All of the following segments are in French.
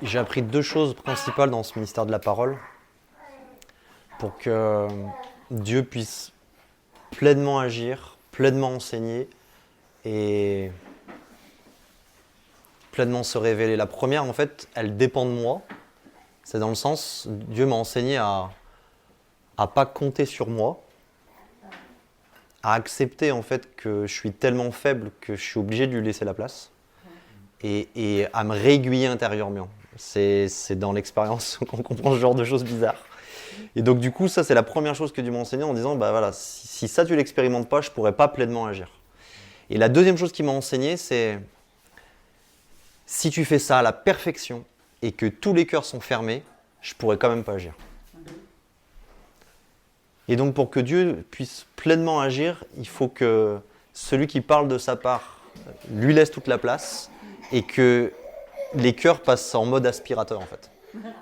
J'ai appris deux choses principales dans ce ministère de la parole pour que Dieu puisse pleinement agir, pleinement enseigner et pleinement se révéler. La première, en fait, elle dépend de moi. C'est dans le sens, Dieu m'a enseigné à pas compter sur moi, à accepter en fait que je suis tellement faible que je suis obligé de lui laisser la place et à me réaiguiller intérieurement. C'est dans l'expérience qu'on comprend ce genre de choses bizarres. Et donc du coup, ça c'est la première chose que Dieu m'a enseigné en disant, bah voilà, si ça tu l'expérimentes pas, je pourrais pas pleinement agir. Et la deuxième chose qu'il m'a enseigné, c'est si tu fais ça à la perfection et que tous les cœurs sont fermés, je pourrais quand même pas agir. Et donc pour que Dieu puisse pleinement agir, il faut que celui qui parle de sa part lui laisse toute la place et que les cœurs passent en mode aspirateur en fait.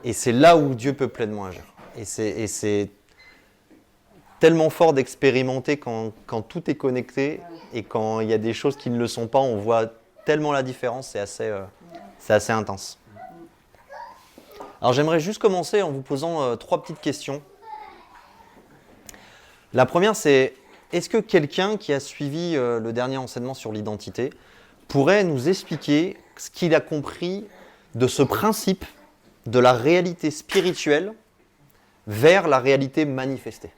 Et c'est là où Dieu peut pleinement agir. Et c'est tellement fort d'expérimenter quand tout est connecté et quand il y a des choses qui ne le sont pas, on voit tellement la différence, c'est assez intense. Alors j'aimerais juste commencer en vous posant trois petites questions. La première, c'est est-ce que quelqu'un qui a suivi le dernier enseignement sur l'identité pourrait nous expliquer ce qu'il a compris de ce principe de la réalité spirituelle vers la réalité manifestée?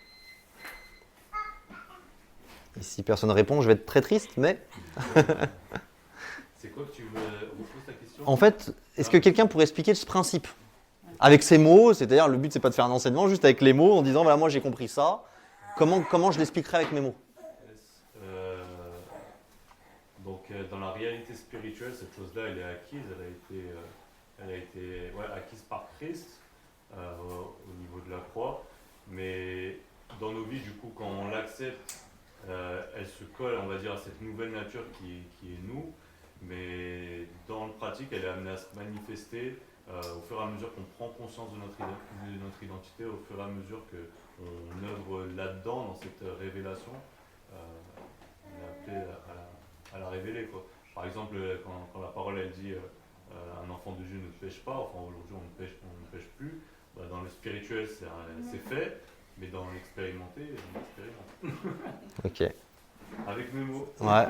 Et si personne ne répond, je vais être très triste, mais... C'est quoi que tu veux reposes ta question? En fait, est-ce que quelqu'un pourrait expliquer ce principe avec ses mots, c'est-à-dire le but c'est pas de faire un enseignement, juste avec les mots, en disant voilà moi j'ai compris ça, comment je l'expliquerai avec mes mots? Dans la réalité spirituelle, cette chose-là, elle est acquise, elle a été acquise par Christ au niveau de la croix, mais dans nos vies, du coup, quand on l'accepte, elle se colle, on va dire, à cette nouvelle nature qui est nous, mais dans le pratique, elle est amenée à se manifester au fur et à mesure qu'on prend conscience de notre identité, au fur et à mesure qu'on œuvre là-dedans, dans cette révélation, on est appelé à la révéler, quoi. Par exemple, quand la parole elle dit un enfant de Dieu ne pêche pas, enfin aujourd'hui on ne pêche plus, bah, dans le spirituel c'est fait, mais dans l'expérimenté, on expérimente. Ok. Avec mes mots. Ouais.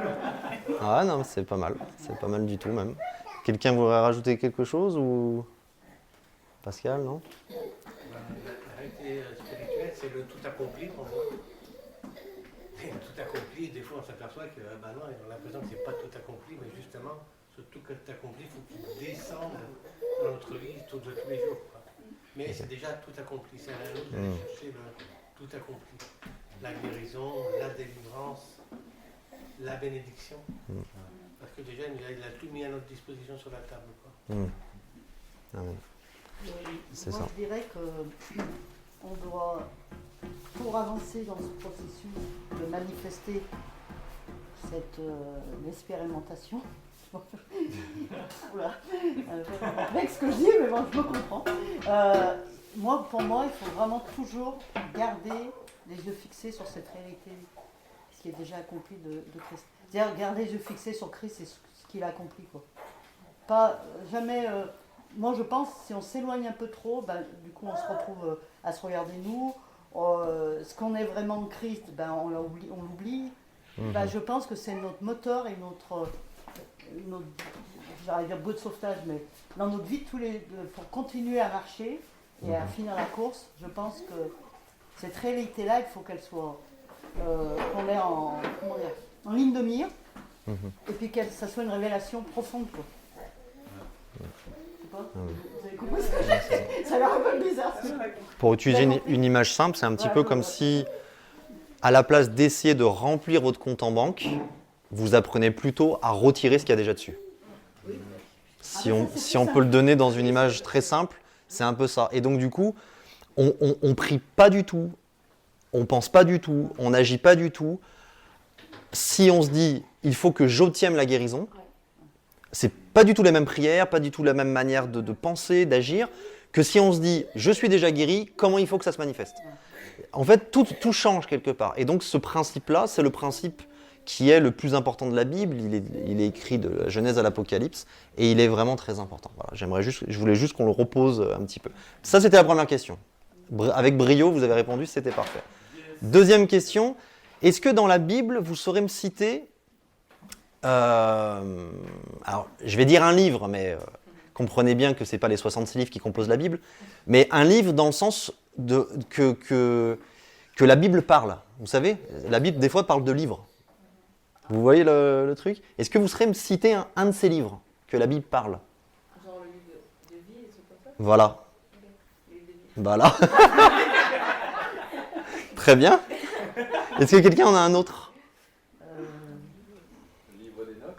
Ah non, c'est pas mal du tout même. Quelqu'un voudrait rajouter quelque chose ou Pascal, non? La réalité spirituelle, c'est le tout accompli pour moi. Et le tout accompli, des fois on s'aperçoit que non, on a l'impression que c'est pas tout accompli, mais justement, ce tout accompli, il faut qu'il descende dans notre vie de tous les jours, quoi. Mais c'est déjà tout accompli, c'est à nous d'aller chercher le tout accompli. La guérison, la délivrance, la bénédiction. Parce que déjà, il a tout mis à notre disposition sur la table, quoi. Amen. C'est moi, ça. je dirais qu'on doit, pour avancer dans ce processus de manifester cette expérimentation, oula, avec ce que je dis, mais bon, je me comprends. Pour moi, il faut vraiment toujours garder les yeux fixés sur cette réalité, ce qui est déjà accompli de Christ. C'est-à-dire garder les yeux fixés sur Christ et ce qu'il a accompli, quoi. Pas jamais. Moi, je pense si on s'éloigne un peu trop, du coup, on se retrouve à se regarder nous. Ce qu'on est vraiment de Christ, on l'oublie. Je pense que c'est notre moteur et notre j'allais dire bout de sauvetage, mais dans notre vie pour continuer à marcher et à finir la course, je pense que cette réalité-là, il faut qu'elle soit qu'on ait en ligne de mire, et puis que ça soit une révélation profonde, quoi. Vous avez compris ce que j'ai dit? Ça a l'air un peu bizarre. Pour utiliser une image simple, c'est un petit peu comme si, à la place d'essayer de remplir votre compte en banque, vous apprenez plutôt à retirer ce qu'il y a déjà dessus. Si on peut le donner dans une image très simple, c'est un peu ça. Et donc du coup, on prie pas du tout, on pense pas du tout, on n'agit pas du tout. Si on se dit, il faut que j'obtienne la guérison, c'est pas du tout la même prière, pas du tout la même manière de penser, d'agir, que si on se dit, je suis déjà guéri, comment il faut que ça se manifeste? En fait, tout change quelque part. Et donc ce principe-là, c'est le principe qui est le plus important de la Bible. Il est écrit de la Genèse à l'Apocalypse et il est vraiment très important. Voilà, je voulais juste qu'on le repose un petit peu. Ça, c'était la première question. Avec brio, vous avez répondu, c'était parfait. Deuxième question, est-ce que dans la Bible, vous saurez me citer... alors, je vais dire un livre, mais comprenez bien que ce n'est pas les 66 livres qui composent la Bible, mais un livre dans le sens que la Bible parle. Vous savez, la Bible, des fois, parle de livres. Vous voyez le truc? Est-ce que vous saurez me citer un de ces livres que la Bible parle? Genre le livre de vie et tout comme ça. Voilà. Le livre de vie. Voilà. Très bien. Est-ce que quelqu'un en a un autre? Le livre d'Enoch.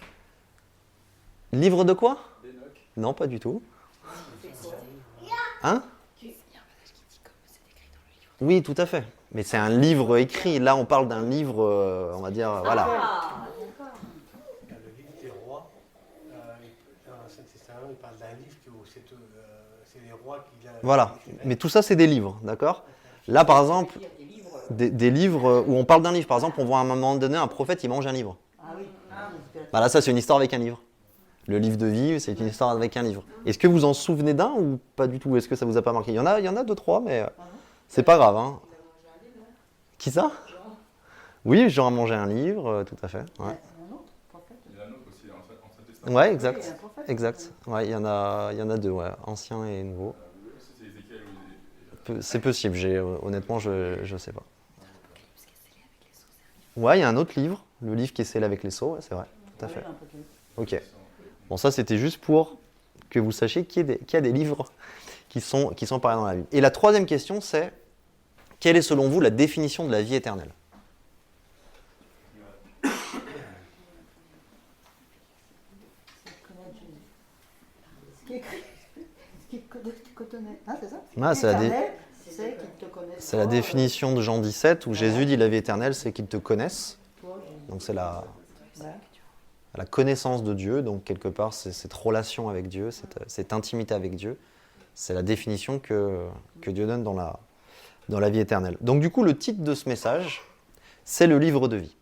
Livre de quoi? D'Enoch. Non, pas du tout. Hein? Oui, tout à fait. Mais c'est un livre écrit. Là, on parle d'un livre, on va dire, voilà. Ah, d'accord. Dans le livre des rois, dans l'Ancien Testament, il parle d'un livre où c'est les rois qui... Voilà. Mais tout ça, c'est des livres, d'accord? Là, par exemple, des livres où on parle d'un livre. Par exemple, on voit à un moment donné un prophète, il mange un livre. Ah oui. Voilà, ça, c'est une histoire avec un livre. Le livre de vie, c'est une histoire avec un livre. Est-ce que vous en souvenez d'un ou pas du tout? Est-ce que ça vous a pas marqué? Il y en a deux, trois, mais c'est pas grave. Hein. Qui ça? Oui, Jean a mangé un livre, tout à fait. Ouais, Il y en a un autre aussi, Ancien Testament. ouais, exact. Exact. Ouais, il y en a deux, ouais, ancien et nouveau. C'est Ézéchiel ou C'est possible, honnêtement, je sais pas. Ouais, il y a un autre livre, le livre qui est scellé avec les sceaux, ouais, c'est vrai, tout à fait. Ok. Bon, ça, c'était juste pour que vous sachiez qu'il y a des livres qui sont pareils dans la Bible. Et la troisième question, c'est quelle est selon vous la définition de la vie éternelle? Ah, c'est ça? Ah, c'est la dé- Éternel, c'est qu'ils te connaissent C'est la pas, définition de Jean 17 où Jésus dit la vie éternelle, c'est qu'ils te connaissent. toi, j'ai- Donc c'est la Ouais. connaissance de Dieu. Donc quelque part, c'est cette relation avec Dieu, cette intimité avec Dieu. C'est la définition que Dieu donne dans la vie éternelle. Donc du coup, le titre de ce message, c'est le livre de vie.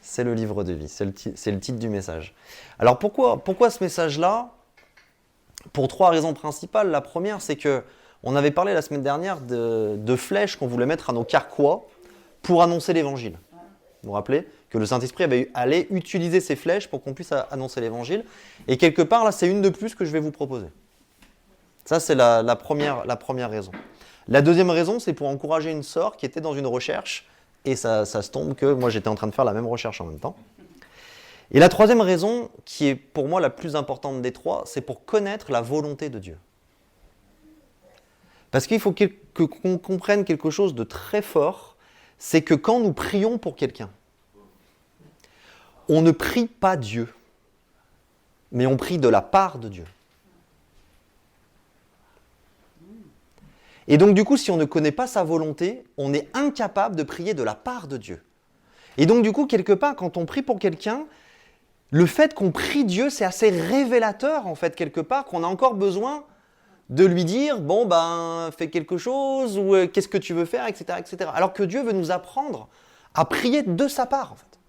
C'est le livre de vie, c'est le titre du message. Alors pourquoi ce message-là? Pour trois raisons principales. La première, c'est que on avait parlé la semaine dernière de flèches qu'on voulait mettre à nos carquois pour annoncer l'évangile. Vous vous rappelez que le Saint-Esprit allait utiliser ces flèches pour qu'on puisse annoncer l'évangile. Et quelque part, là, c'est une de plus que je vais vous proposer. Ça, c'est la première raison. La deuxième raison, c'est pour encourager une sœur qui était dans une recherche. Et ça se tombe que moi, j'étais en train de faire la même recherche en même temps. Et la troisième raison, qui est pour moi la plus importante des trois, c'est pour connaître la volonté de Dieu. Parce qu'il faut qu'on comprenne quelque chose de très fort, c'est que quand nous prions pour quelqu'un, on ne prie pas Dieu, mais on prie de la part de Dieu. Et donc du coup, si on ne connaît pas sa volonté, on est incapable de prier de la part de Dieu. Et donc du coup, quelque part, quand on prie pour quelqu'un, le fait qu'on prie Dieu, c'est assez révélateur, en fait, quelque part, qu'on a encore besoin de lui dire, bon, ben, fais quelque chose, ou qu'est-ce que tu veux faire, etc., etc. Alors que Dieu veut nous apprendre à prier de sa part, en fait.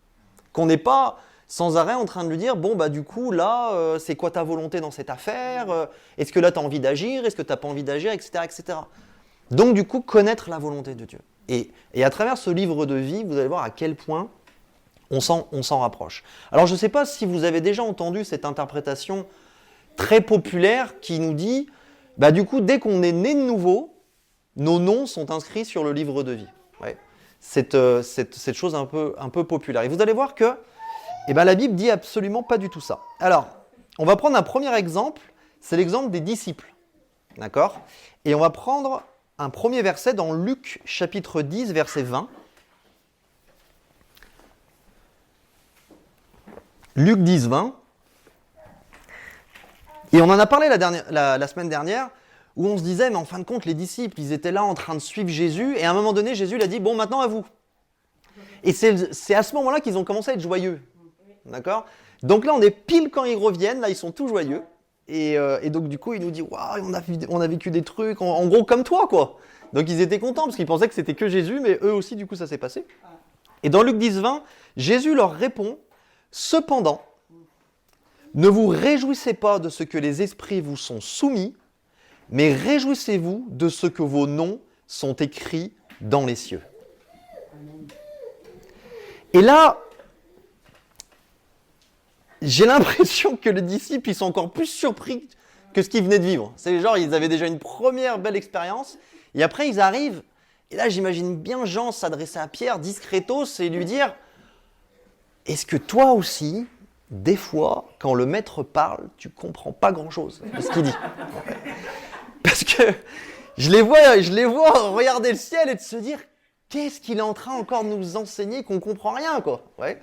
Qu'on n'est pas sans arrêt en train de lui dire, bon, bah, du coup, là, c'est quoi ta volonté dans cette affaire? Est-ce que là, tu as envie d'agir? Est-ce que tu n'as pas envie d'agir, etc., etc. Donc, du coup, connaître la volonté de Dieu. Et à travers ce livre de vie, vous allez voir à quel point on s'en rapproche. Alors, je ne sais pas si vous avez déjà entendu cette interprétation très populaire qui nous dit, bah, du coup, dès qu'on est né de nouveau, nos noms sont inscrits sur le livre de vie. Ouais. Cette chose un peu populaire. Et vous allez voir que la Bible dit absolument pas du tout ça. Alors, on va prendre un premier exemple, c'est l'exemple des disciples. D'accord? Et on va prendre un premier verset dans Luc chapitre 10, verset 20. Luc 10, 20. Et on en a parlé la semaine dernière, où on se disait, mais en fin de compte, les disciples, ils étaient là en train de suivre Jésus, et à un moment donné, Jésus leur a dit, bon, maintenant à vous. Et c'est à ce moment-là qu'ils ont commencé à être joyeux. D'accord? Donc là, on est pile quand ils reviennent, là, ils sont tous joyeux. Et donc, du coup, il nous dit, waouh, on a vécu des trucs, en gros, comme toi, quoi. Donc, ils étaient contents, parce qu'ils pensaient que c'était que Jésus, mais eux aussi, du coup, ça s'est passé. Et dans Luc 10, 20, Jésus leur répond, « Cependant, ne vous réjouissez pas de ce que les esprits vous sont soumis, mais réjouissez-vous de ce que vos noms sont écrits dans les cieux. » Et là, j'ai l'impression que les disciples, ils sont encore plus surpris que ce qu'ils venaient de vivre. C'est genre, ils avaient déjà une première belle expérience, et après ils arrivent, et là j'imagine bien Jean s'adresser à Pierre, discretos, et lui dire, est-ce que toi aussi, des fois, quand le maître parle, tu comprends pas grand-chose de ce qu'il dit? Parce que je les vois regarder le ciel et de se dire, qu'est-ce qu'il est en train encore de nous enseigner qu'on comprend rien, quoi. Ouais.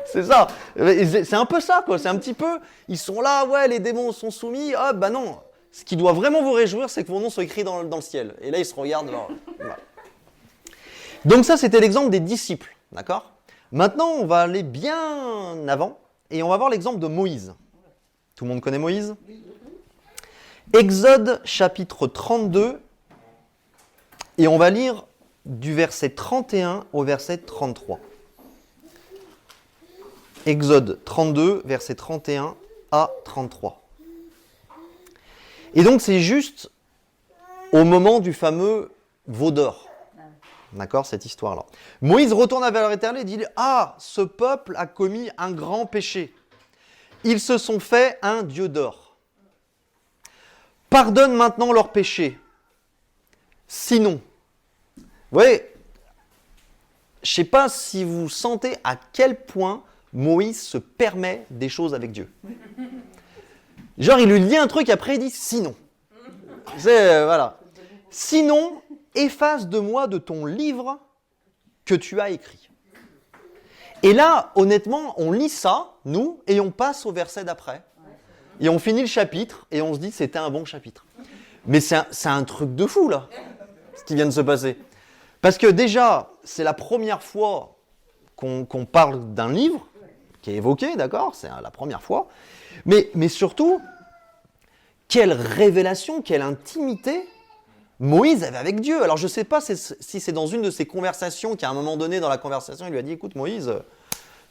C'est ça. C'est un peu ça, quoi. C'est un petit peu, ils sont là, ouais, les démons sont soumis. Ah, bah non. Ce qui doit vraiment vous réjouir, c'est que vos noms soient écrits dans le ciel. Et là, ils se regardent. Voilà. Donc ça, c'était l'exemple des disciples, d'accord? Maintenant, on va aller bien avant et on va voir l'exemple de Moïse. Tout le monde connaît Moïse? Exode chapitre 32 et on va lire du verset 31 au verset 33. Exode 32, verset 31 à 33. Et donc c'est juste au moment du fameux veau d'or. D'accord, cette histoire-là. Moïse retourne vers l'Éternel et dit « Ah, ce peuple a commis un grand péché. Ils se sont fait un dieu d'or. Pardonne maintenant leur péché. Sinon, vous voyez, je ne sais pas si vous sentez à quel point Moïse se permet des choses avec Dieu. Genre, il lui dit un truc, après il dit « Sinon ». Voilà. « Sinon, efface de moi de ton livre que tu as écrit. » Et là, honnêtement, on lit ça, nous, et on passe au verset d'après. Et on finit le chapitre, et on se dit c'était un bon chapitre. Mais c'est un truc de fou, là, ce qui vient de se passer. Parce que déjà, c'est la première fois qu'on parle d'un livre qui est évoqué, d'accord? C'est la première fois. Mais surtout, quelle révélation, quelle intimité Moïse avait avec Dieu. Alors je ne sais pas si c'est dans une de ces conversations qu'à un moment donné dans la conversation, il lui a dit « Écoute Moïse,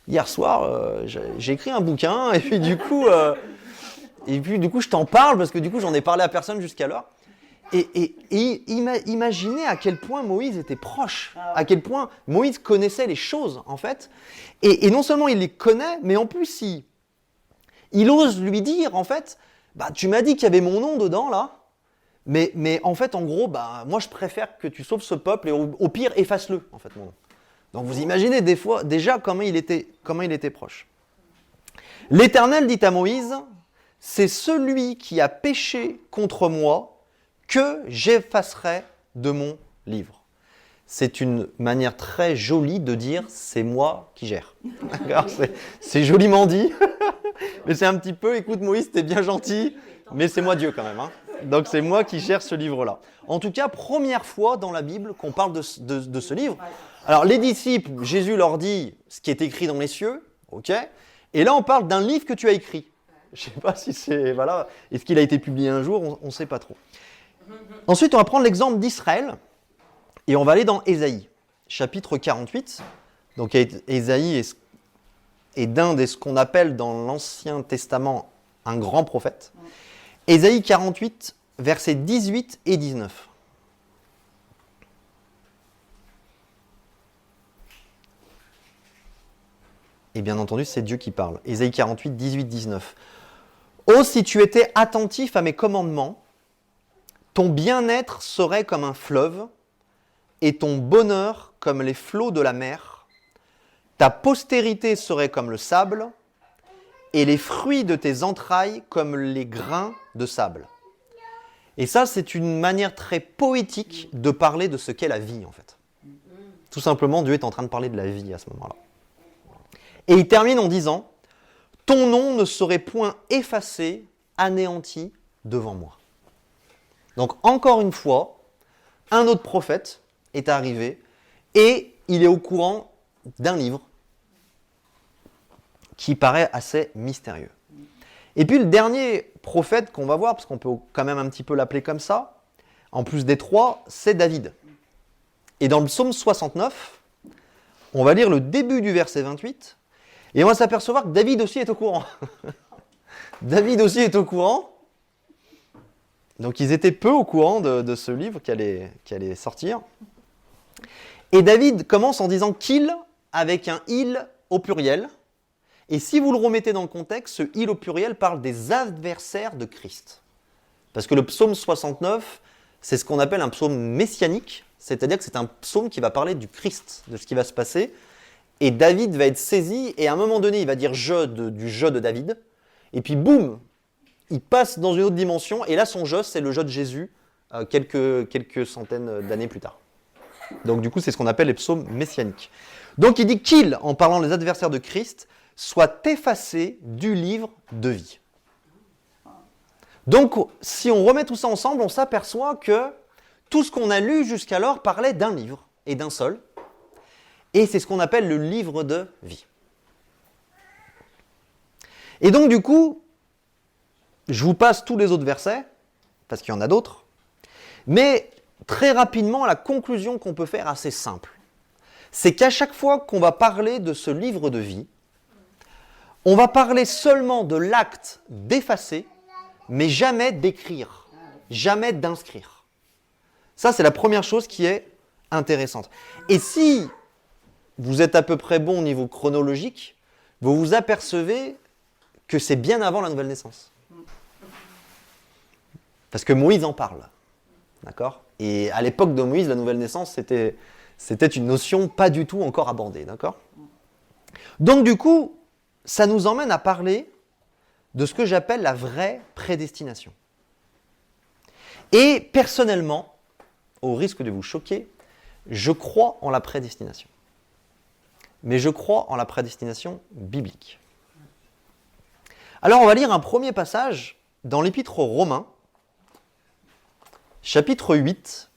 hier soir, j'ai écrit un bouquin et puis du coup, je t'en parle parce que du coup j'en ai parlé à personne jusqu'alors. » Et imaginez à quel point Moïse était proche, à quel point Moïse connaissait les choses en fait. Et non seulement il les connaît, mais en plus il ose lui dire en fait, bah, tu m'as dit qu'il y avait mon nom dedans là, mais en fait en gros, bah, moi je préfère que tu sauves ce peuple et au pire efface-le en fait mon nom. Donc vous imaginez des fois déjà comment il était proche. L'Éternel dit à Moïse, c'est celui qui a péché contre moi que j'effacerai de mon livre. C'est une manière très jolie de dire c'est moi qui gère. C'est joliment dit, mais c'est un petit peu, écoute Moïse, t'es bien gentil, mais c'est moi Dieu quand même. Hein. Donc c'est moi qui gère ce livre-là. En tout cas, première fois dans la Bible qu'on parle de ce livre. Alors les disciples, Jésus leur dit ce qui est écrit dans les cieux, ok. Et là on parle d'un livre que tu as écrit. Je ne sais pas si c'est, voilà, est-ce qu'il a été publié un jour, on ne sait pas trop. Ensuite, on va prendre l'exemple d'Israël et on va aller dans Ésaïe, chapitre 48. Donc Ésaïe est d'un de ce qu'on appelle dans l'Ancien Testament un grand prophète. Ésaïe 48, versets 18 et 19. Et bien entendu, c'est Dieu qui parle. Ésaïe 48, 18, 19. « Oh, si tu étais attentif à mes commandements, ton bien-être serait comme un fleuve, et ton bonheur comme les flots de la mer. Ta postérité serait comme le sable, et les fruits de tes entrailles comme les grains de sable. » Et ça, c'est une manière très poétique de parler de ce qu'est la vie, en fait. Tout simplement, Dieu est en train de parler de la vie à ce moment-là. Et il termine en disant « Ton nom ne serait point effacé, anéanti devant moi. » Donc, encore une fois, un autre prophète est arrivé et il est au courant d'un livre qui paraît assez mystérieux. Et puis, le dernier prophète qu'on va voir, parce qu'on peut quand même un petit peu l'appeler comme ça, en plus des trois, c'est David. Et dans le psaume 69, on va lire le début du verset 28, et on va s'apercevoir que David aussi est au courant. David aussi est au courant. Donc ils étaient peu au courant de ce livre qui allait sortir. Et David commence en disant qu'il, avec un il au pluriel. Et si vous le remettez dans le contexte, ce il au pluriel parle des adversaires de Christ. Parce que le psaume 69, c'est ce qu'on appelle un psaume messianique, c'est-à-dire que c'est un psaume qui va parler du Christ, de ce qui va se passer. Et David va être saisi, et à un moment donné, il va dire du je de David, et puis boum, il passe dans une autre dimension, et là son je, c'est le je de Jésus, quelques centaines d'années plus tard. Donc du coup, c'est ce qu'on appelle les psaumes messianiques. Donc il dit qu'il, en parlant des adversaires de Christ, soit effacé du livre de vie. Donc, si on remet tout ça ensemble, on s'aperçoit que tout ce qu'on a lu jusqu'alors parlait d'un livre, et d'un seul, et c'est ce qu'on appelle le livre de vie. Et donc, du coup, je vous passe tous les autres versets, parce qu'il y en a d'autres, mais très rapidement, la conclusion qu'on peut faire est assez simple. C'est qu'à chaque fois qu'on va parler de ce livre de vie, on va parler seulement de l'acte d'effacer, mais jamais d'écrire, jamais d'inscrire. Ça, c'est la première chose qui est intéressante. Et si vous êtes à peu près bon au niveau chronologique, vous vous apercevez que c'est bien avant la nouvelle naissance. Parce que Moïse en parle. D'accord ? Et à l'époque de Moïse, la nouvelle naissance, c'était une notion pas du tout encore abordée. D'accord ? Donc du coup, ça nous emmène à parler de ce que j'appelle la vraie prédestination. Et personnellement, au risque de vous choquer, je crois en la prédestination. Mais je crois en la prédestination biblique. Alors on va lire un premier passage dans l'Épître aux Romains, chapitre 8,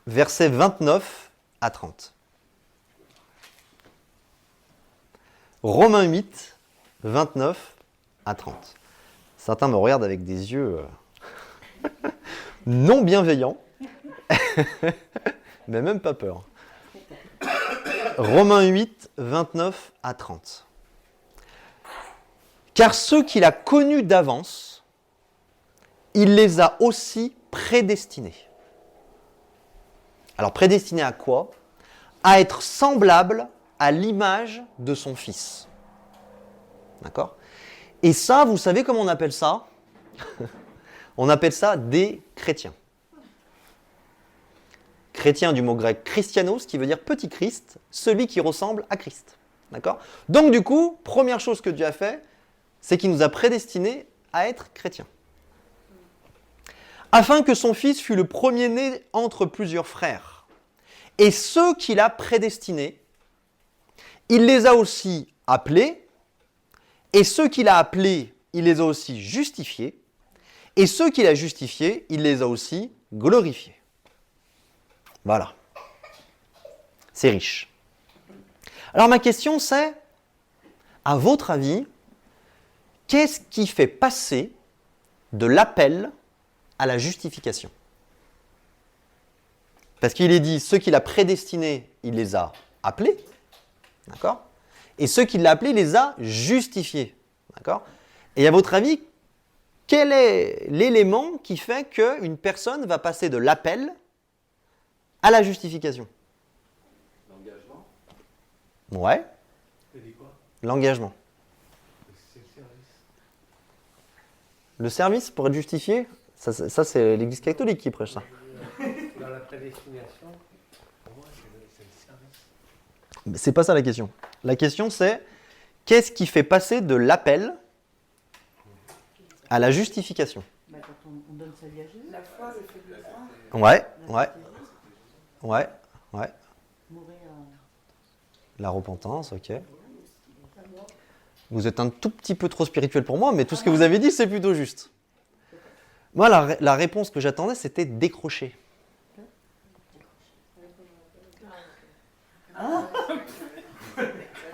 versets 29 à 30. Romains 8, 29 à 30. Certains me regardent avec des yeux non bienveillants, mais même pas peur. Romains 8, 29 à 30. Car ceux qu'il a connus d'avance, il les a aussi prédestinés. Alors prédestinés à quoi ? À être semblables à l'image de son Fils. D'accord ? Et ça, vous savez comment on appelle ça ? On appelle ça des chrétiens. Chrétien du mot grec christianos, qui veut dire petit Christ, celui qui ressemble à Christ. D'accord ? Donc du coup, première chose que Dieu a fait, c'est qu'il nous a prédestinés à être chrétiens. Afin que son Fils fût le premier-né entre plusieurs frères. Et ceux qu'il a prédestinés, il les a aussi appelés, et ceux qu'il a appelés, il les a aussi justifiés, et ceux qu'il a justifiés, il les a aussi glorifiés. Voilà. C'est riche. Alors ma question c'est, à votre avis, qu'est-ce qui fait passer de l'appel à la justification ? Parce qu'il est dit, ceux qu'il a prédestinés, il les a appelés, d'accord ? Et ceux qu'il a appelés, il les a justifiés, d'accord ? Et à votre avis, quel est l'élément qui fait qu'une personne va passer de l'appel à la justification ? L'engagement. Ouais, Tu dis quoi ? l'engagement. C'est le service. Le service pour être justifié, ça c'est l'Église catholique qui prêche ça. Dans la prédestination, pour moi, c'est le service. Mais c'est pas ça la question. La question c'est, qu'est-ce qui fait passer de l'appel à la justification ? Bah, quand on donne sa vie à Jésus, La foi, le fait de le croire. Ouais, la ouais, vie à Jésus, ouais. mourir La repentance, ok. Vous êtes un tout petit peu trop spirituel pour moi, mais tout ce que vous avez dit, c'est plutôt juste. Moi, la réponse que j'attendais, c'était décrocher. Ah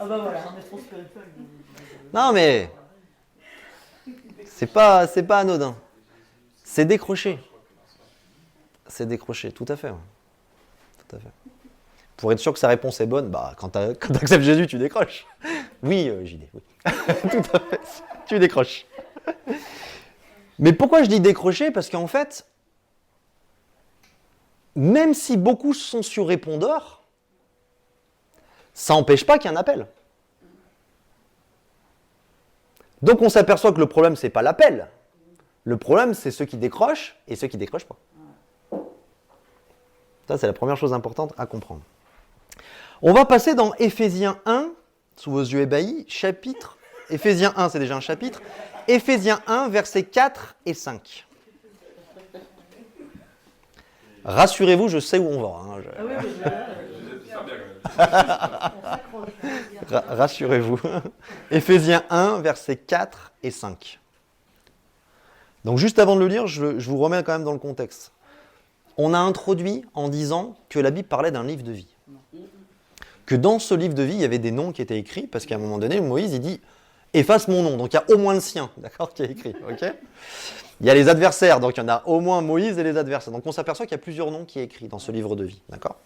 bah voilà, on est trop spirituel. Non, mais c'est pas anodin. C'est décrocher. C'est décrocher, tout à fait. Ouais. Tout à fait. Pour être sûr que sa réponse est bonne, bah, quand tu acceptes Jésus, tu décroches. Oui, JD, oui. Tout à fait. Tu décroches. Mais pourquoi je dis décrocher? Parce qu'en fait, même si beaucoup sont sur répondeur, ça n'empêche pas qu'il y ait un appel. Donc on s'aperçoit que le problème, ce n'est pas l'appel. Le problème, c'est ceux qui décrochent et ceux qui ne décrochent pas. Ça, c'est la première chose importante à comprendre. On va passer dans Éphésiens 1, sous vos yeux ébahis, chapitre. Éphésiens 1, c'est déjà un chapitre. Éphésiens 1, versets 4 et 5. Rassurez-vous, je sais où on va. Hein, Ah oui, Rassurez-vous. Éphésiens 1, versets 4 et 5. Donc juste avant de le lire, je vous remets quand même dans le contexte. On a introduit en disant que la Bible parlait d'un livre de vie. Que dans ce livre de vie, il y avait des noms qui étaient écrits, parce qu'à un moment donné, Moïse, il dit « efface mon nom ». Donc il y a au moins le sien, d'accord, qui est écrit. Okay, il y a les adversaires, donc il y en a au moins Moïse et les adversaires. Donc on s'aperçoit qu'il y a plusieurs noms qui sont écrits dans ce livre de vie, d'accord.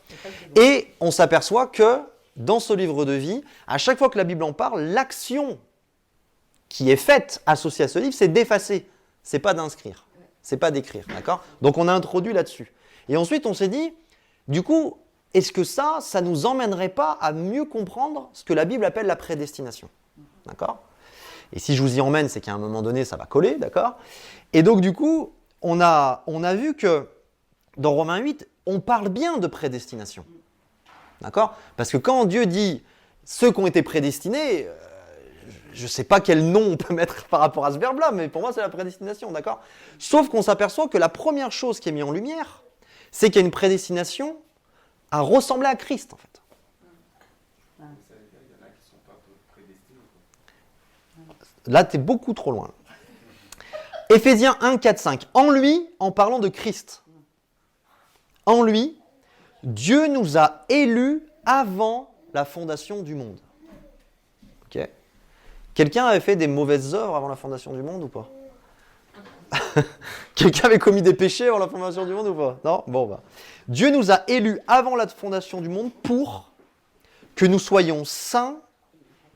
Et on s'aperçoit que dans ce livre de vie, à chaque fois que la Bible en parle, l'action qui est faite associée à ce livre, c'est d'effacer, c'est pas d'inscrire, c'est pas d'écrire, d'accord. Donc on a introduit là-dessus. Et ensuite on s'est dit, du coup, est-ce que ça nous emmènerait pas à mieux comprendre ce que la Bible appelle la prédestination, d'accord. Et si je vous y emmène, c'est qu'à un moment donné, ça va coller, d'accord. Et donc du coup, on a vu que dans Romains 8, on parle bien de prédestination, d'accord. Parce que quand Dieu dit ceux qui ont été prédestinés, je ne sais pas quel nom on peut mettre par rapport à ce verbe-là, mais pour moi, c'est la prédestination, d'accord. Sauf qu'on s'aperçoit que la première chose qui est mise en lumière, c'est qu'il y a une prédestination à ressembler à Christ, en fait. Il y en a qui ne sont pas prédestinés. Là, tu es beaucoup trop loin. Éphésiens 1, 4, 5. En lui, en parlant de Christ, en lui, Dieu nous a élus avant la fondation du monde. Ok. Quelqu'un avait fait des mauvaises œuvres avant la fondation du monde ou pas? Quelqu'un avait commis des péchés avant la fondation du monde ou pas? Non? Bon, bah. Dieu nous a élus avant la fondation du monde pour que nous soyons saints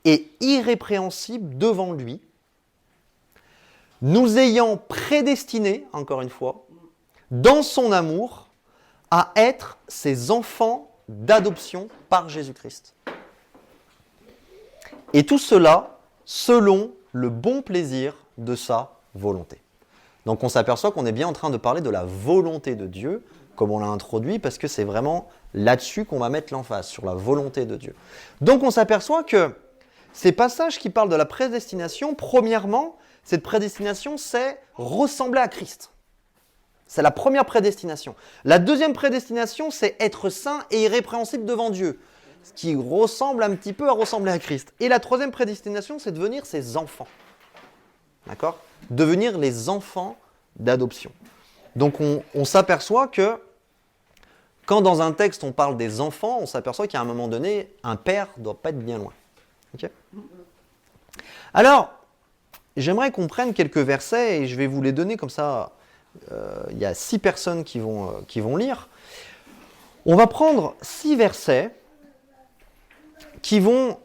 et irrépréhensibles devant lui, nous ayant prédestinés, encore une fois, dans son amour, à être ses enfants d'adoption par Jésus-Christ. Et tout cela selon le bon plaisir de sa volonté. Donc on s'aperçoit qu'on est bien en train de parler de la volonté de Dieu, comme on l'a introduit, parce que c'est vraiment là-dessus qu'on va mettre l'emphase, sur la volonté de Dieu. Donc on s'aperçoit que ces passages qui parlent de la prédestination, premièrement, cette prédestination, c'est ressembler à Christ. C'est la première prédestination. La deuxième prédestination, c'est être saint et irrépréhensible devant Dieu, ce qui ressemble un petit peu à ressembler à Christ. Et la troisième prédestination, c'est devenir ses enfants. D'accord ? Devenir les enfants d'adoption. Donc on s'aperçoit que quand dans un texte on parle des enfants, on s'aperçoit qu'à un moment donné, un père ne doit pas être bien loin. Okay ? Alors, j'aimerais qu'on prenne quelques versets et je vais vous les donner comme ça. Il y a 6 personnes qui vont lire. On va prendre 6 versets qui vont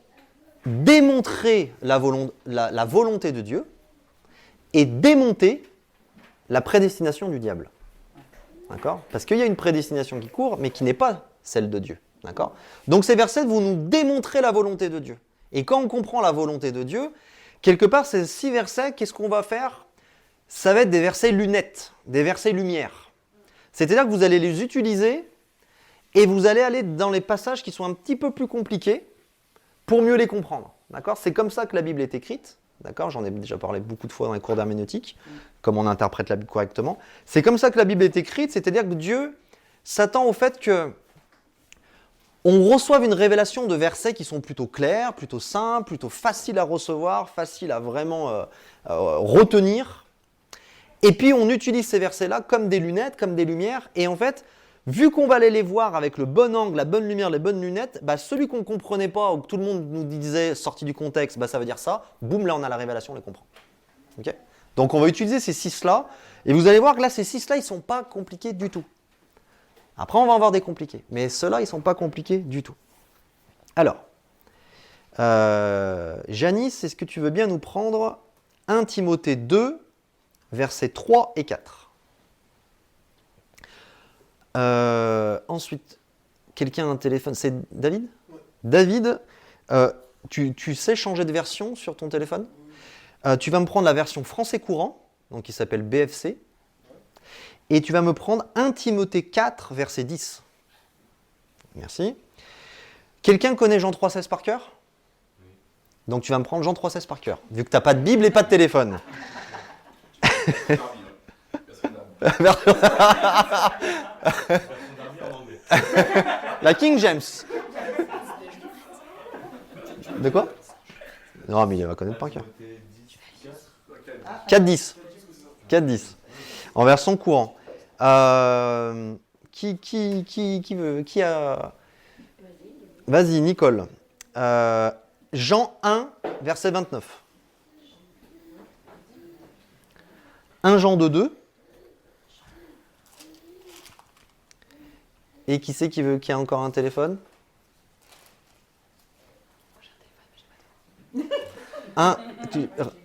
démontrer la volonté de Dieu et démonter la prédestination du diable. D'accord ? Parce qu'il y a une prédestination qui court, mais qui n'est pas celle de Dieu. D'accord ? Donc ces versets vont nous démontrer la volonté de Dieu. Et quand on comprend la volonté de Dieu, quelque part, ces 6 versets, qu'est-ce qu'on va faire ? Ça va être des versets lunettes, des versets lumière. C'est-à-dire que vous allez les utiliser et vous allez aller dans les passages qui sont un petit peu plus compliqués pour mieux les comprendre. D'accord ? C'est comme ça que la Bible est écrite. D'accord ? J'en ai déjà parlé beaucoup de fois dans les cours d'herméneutique, comme on interprète la Bible correctement. C'est comme ça que la Bible est écrite, c'est-à-dire que Dieu s'attend au fait que on reçoive une révélation de versets qui sont plutôt clairs, plutôt simples, plutôt faciles à recevoir, faciles à vraiment retenir. Et puis on utilise ces versets-là comme des lunettes, comme des lumières. Et en fait, vu qu'on va aller les voir avec le bon angle, la bonne lumière, les bonnes lunettes, bah celui qu'on ne comprenait pas ou que tout le monde nous disait sorti du contexte, bah ça veut dire ça. Boum, là on a la révélation, on les comprend. Okay ? Donc on va utiliser ces 6-là. Et vous allez voir que là, ces 6-là, ils ne sont pas compliqués du tout. Après, on va en voir des compliqués. Mais ceux-là, ils ne sont pas compliqués du tout. Alors, Janice, est-ce que tu veux bien nous prendre 1 Timothée 2, versets 3 et 4 ? Ensuite, quelqu'un a un téléphone. C'est David ? Ouais. David, tu sais changer de version sur ton téléphone ? Tu vas me prendre la version français courant, donc qui s'appelle BFC. Et tu vas me prendre 1 Timothée 4, verset 10. Merci. Quelqu'un connaît Jean 3,16 par cœur ? Donc tu vas me prendre Jean 3,16 par cœur, vu que tu n'as pas de Bible et pas de téléphone. La King James. De quoi ? Non, mais il va connaître par cœur. 4,10. 4,10. En version courant. Qui veut ? Qui a... Vas-y, Nicole. Jean 1, verset 29. 1 Jean 2. Et qui c'est qui a encore un téléphone ?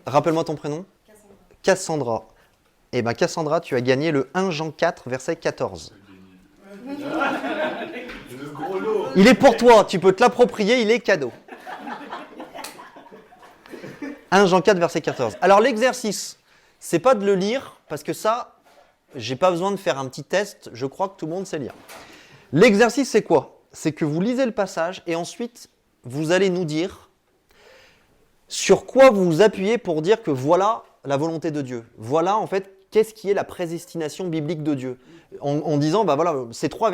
Rappelle-moi ton prénom. Cassandra. Eh bien, Cassandra, tu as gagné le 1 Jean 4, verset 14. Le gros lot. Il est pour toi, tu peux te l'approprier, il est cadeau. 1 Jean 4, verset 14. Alors, l'exercice, c'est pas de le lire, parce que ça, j'ai pas besoin de faire un petit test, je crois que tout le monde sait lire. L'exercice, c'est quoi ? C'est que vous lisez le passage et ensuite, vous allez nous dire sur quoi vous vous appuyez pour dire que voilà la volonté de Dieu. Voilà, en fait, qu'est-ce qui est la prédestination biblique de Dieu. En disant, bah voilà, ces trois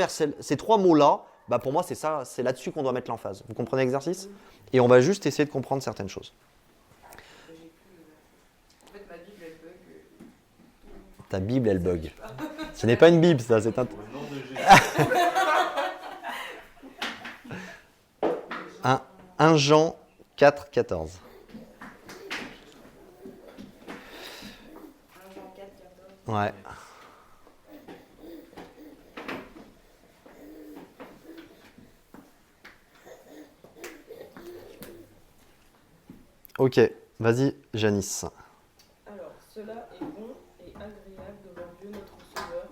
mots-là, bah pour moi, c'est ça, c'est là-dessus qu'on doit mettre l'emphase. Vous comprenez l'exercice ? Et on va juste essayer de comprendre certaines choses. En fait, ma Bible, elle bug. Ta Bible, elle bug. Ce n'est pas une Bible, ça, c'est un... Au nom de Jésus. 1 Jean 4, 14. 1 Jean 4, 14. Ouais. Ok, vas-y, Janice. Alors, cela est bon et agréable devant Dieu notre Sauveur,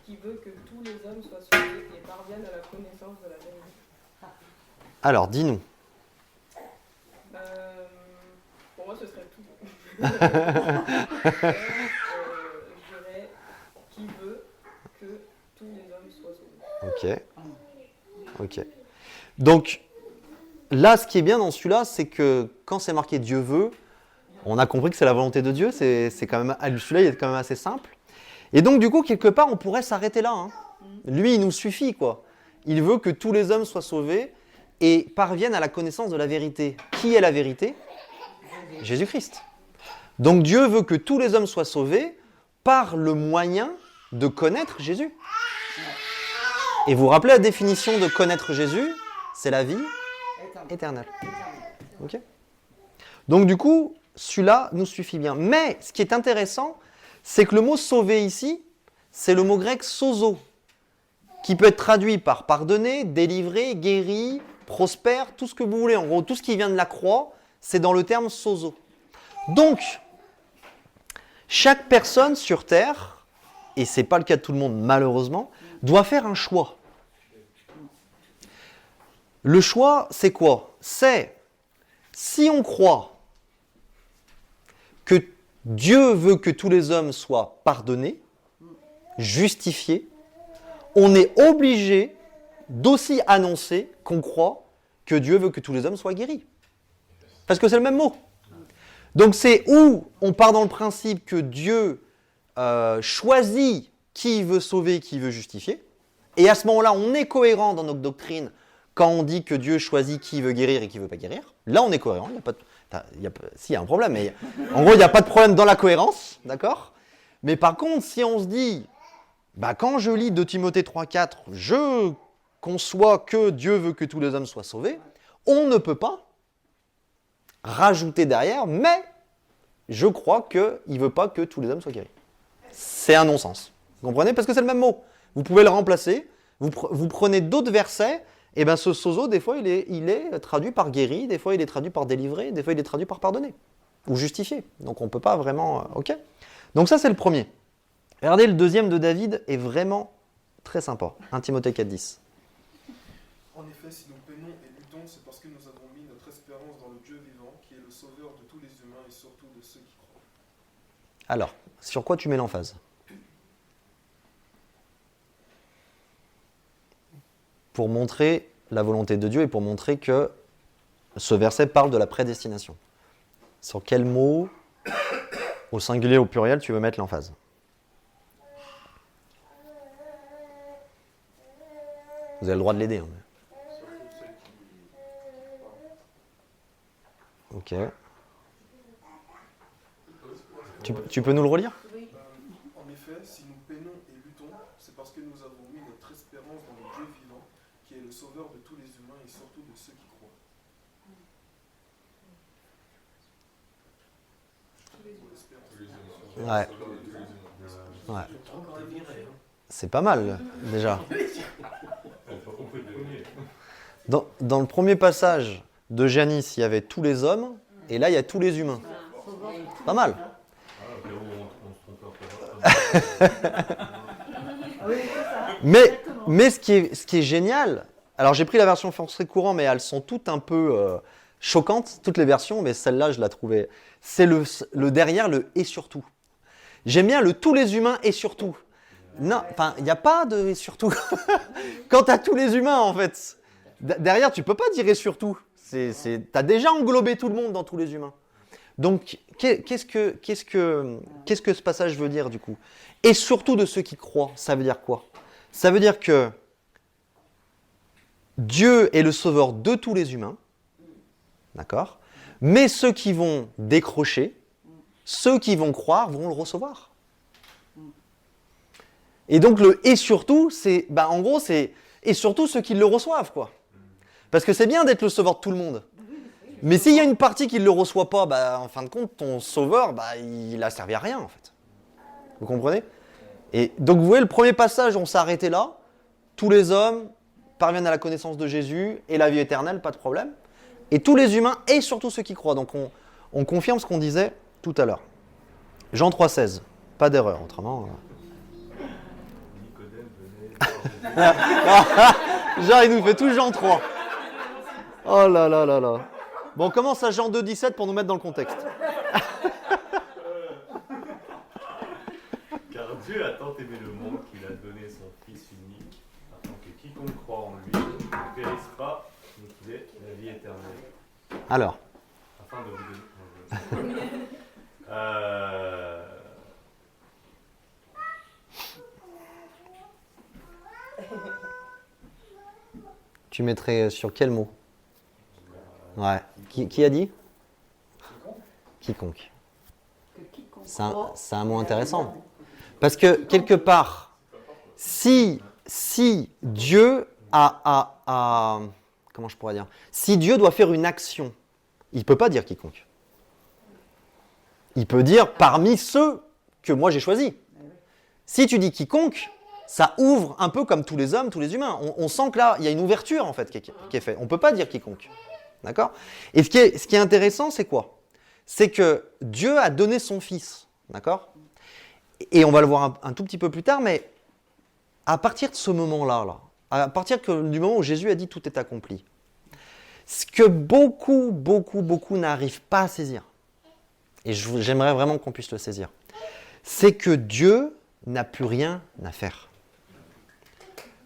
qui veut que tous les hommes soient sauvés et parviennent à la connaissance de la vérité. Alors, dis-nous. Pour moi, ce serait tout. Je dirais qui veut que tous les hommes soient sauvés. Ok. Donc, là, ce qui est bien dans celui-là, c'est que quand c'est marqué Dieu veut, on a compris que c'est la volonté de Dieu. C'est quand même, celui-là, il est quand même assez simple. Et donc, du coup, quelque part, on pourrait s'arrêter là. Hein. Lui, il nous suffit, quoi. Il veut que tous les hommes soient sauvés et parviennent à la connaissance de la vérité. Qui est la vérité ? Jésus-Christ. Donc, Dieu veut que tous les hommes soient sauvés par le moyen de connaître Jésus. Et vous vous rappelez la définition de connaître Jésus ? C'est la vie éternelle. Ok ? Donc du coup, celui-là nous suffit bien. Mais ce qui est intéressant, c'est que le mot sauver ici, c'est le mot grec sozo, qui peut être traduit par pardonner, délivrer, guéri, prospère, tout ce que vous voulez. En gros, tout ce qui vient de la croix, c'est dans le terme sozo. Donc, chaque personne sur Terre, et ce n'est pas le cas de tout le monde malheureusement, doit faire un choix. Le choix, c'est quoi ? C'est, si on croit que Dieu veut que tous les hommes soient pardonnés, justifiés, on est obligé d'aussi annoncer qu'on croit que Dieu veut que tous les hommes soient guéris. Parce que c'est le même mot. Donc c'est où on part dans le principe que Dieu choisit qui il veut sauver, qui il veut justifier. Et à ce moment-là, on est cohérent dans notre doctrine quand on dit que Dieu choisit qui il veut guérir et qui ne veut pas guérir. Là, on est cohérent. Il y a un problème, mais en gros, il n'y a pas de problème dans la cohérence, d'accord ? Mais par contre, si on se dit, quand je lis 2 Timothée 3,4, je conçois que Dieu veut que tous les hommes soient sauvés, on ne peut pas rajouter derrière, mais je crois qu'il ne veut pas que tous les hommes soient guéris. C'est un non-sens. Vous comprenez ? Parce que c'est le même mot. Vous pouvez le remplacer Vous prenez d'autres versets, et bien ce sozo, des fois, il est traduit par guéri, des fois, il est traduit par délivré, des fois, il est traduit par pardonné, ou justifié. Donc, on ne peut pas vraiment... ok. Donc ça, c'est le premier. Regardez, le deuxième de David est vraiment très sympa. 1 Timothée 4,10. En effet, si nous peinons et luttons, c'est parce que nous avons mis notre espérance dans le Dieu vivant, qui est le sauveur de tous les humains et surtout de ceux qui croient. Alors, sur quoi tu mets l'emphase? Pour montrer la volonté de Dieu et pour montrer que ce verset parle de la prédestination. Sur quel mot, au singulier ou au pluriel, tu veux mettre l'emphase? Vous avez le droit de l'aider. Hein. Surtout ceux qui... Ok. Tu peux nous le relire? En effet, si nous peinons et luttons, c'est parce que nous avons mis notre espérance dans le Dieu vivant, qui est le sauveur de tous les humains et surtout de ceux qui croient. Ouais. Ouais. Encore un viré, hein. C'est pas mal, déjà. J'ai pas compris le premier. Dans le premier passage de Janice, il y avait tous les hommes, et là, il y a tous les humains. Pas mal. Ah, là où on se trompe pas. Ah oui, c'est ça. Mais, Exactement. mais ce qui est génial, alors j'ai pris la version français courant, mais elles sont toutes un peu choquantes, toutes les versions, mais celle-là, je la trouvais... C'est le derrière, le « et surtout ». J'aime bien le « tous les humains et surtout ». Non, enfin, il n'y a pas de « et surtout ». Quand tu as tous les humains, en fait, derrière, tu peux pas dire « et surtout ». Tu as déjà englobé tout le monde dans tous les humains. Donc, qu'est-ce que ce passage veut dire, du coup? Et surtout de ceux qui croient, ça veut dire quoi? Ça veut dire que Dieu est le sauveur de tous les humains, d'accord? Mais ceux qui vont décrocher, ceux qui vont croire, vont le recevoir. Et donc le « et surtout », c'est, en gros, c'est « et surtout ceux qui le reçoivent », quoi. Parce que c'est bien d'être le sauveur de tout le monde. Mais s'il y a une partie qui ne le reçoit pas, en fin de compte, ton sauveur, il n'a servi à rien, en fait. Vous comprenez? Et donc, vous voyez, le premier passage, on s'est arrêté là. Tous les hommes parviennent à la connaissance de Jésus et la vie éternelle, pas de problème. Et tous les humains, et surtout ceux qui croient. Donc, on confirme ce qu'on disait tout à l'heure. Jean 3,16. Pas d'erreur, autrement. Nicodème venait. Genre, il nous fait tout Jean 3. Oh là là là là. Bon, on commence à Jean 2,17 pour nous mettre dans le contexte. Car Dieu a tant aimé le monde qu'il a donné son Fils unique, afin que quiconque croit en lui ne périsse pas, mais qu'il ait la vie éternelle. Alors, Afin de vous donner. tu mettrais sur quel mot? Ouais. Qui a dit? Quiconque. Que quiconque C'est croit, un mot intéressant. Parce que, quelque part, si Dieu comment je pourrais dire? Si Dieu doit faire une action, il ne peut pas dire quiconque. Il peut dire parmi ceux que moi j'ai choisis. Si tu dis quiconque, ça ouvre un peu comme tous les hommes, tous les humains. On sent que là, il y a une ouverture en fait qui est faite. On ne peut pas dire quiconque. D'accord? Et ce qui est intéressant, c'est quoi? C'est que Dieu a donné son Fils. D'accord? Et on va le voir un tout petit peu plus tard, mais à partir de ce moment-là, à partir du moment où Jésus a dit tout est accompli, ce que beaucoup n'arrivent pas à saisir, et j'aimerais vraiment qu'on puisse le saisir, c'est que Dieu n'a plus rien à faire.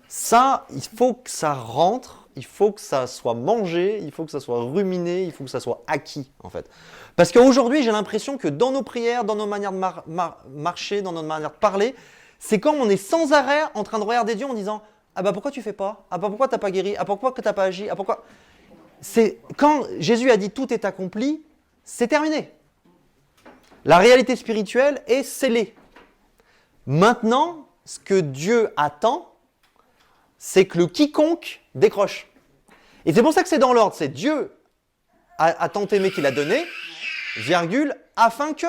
Ça, il faut que ça rentre, il faut que ça soit mangé, il faut que ça soit ruminé, il faut que ça soit acquis, en fait. Parce qu'aujourd'hui, j'ai l'impression que dans nos prières, dans nos manières de marcher, dans notre manière de parler, c'est comme on est sans arrêt en train de regarder Dieu en disant « Ah pourquoi tu fais pas? Ah pourquoi tu n'as pas guéri? Ah pourquoi tu n'as pas agi? Ah pourquoi… » Quand Jésus a dit « Tout est accompli », c'est terminé. La réalité spirituelle est scellée. Maintenant, ce que Dieu attend, c'est que le quiconque décroche. Et c'est pour ça que c'est dans l'ordre. C'est Dieu a tant aimé qu'il a donné, virgule, afin que.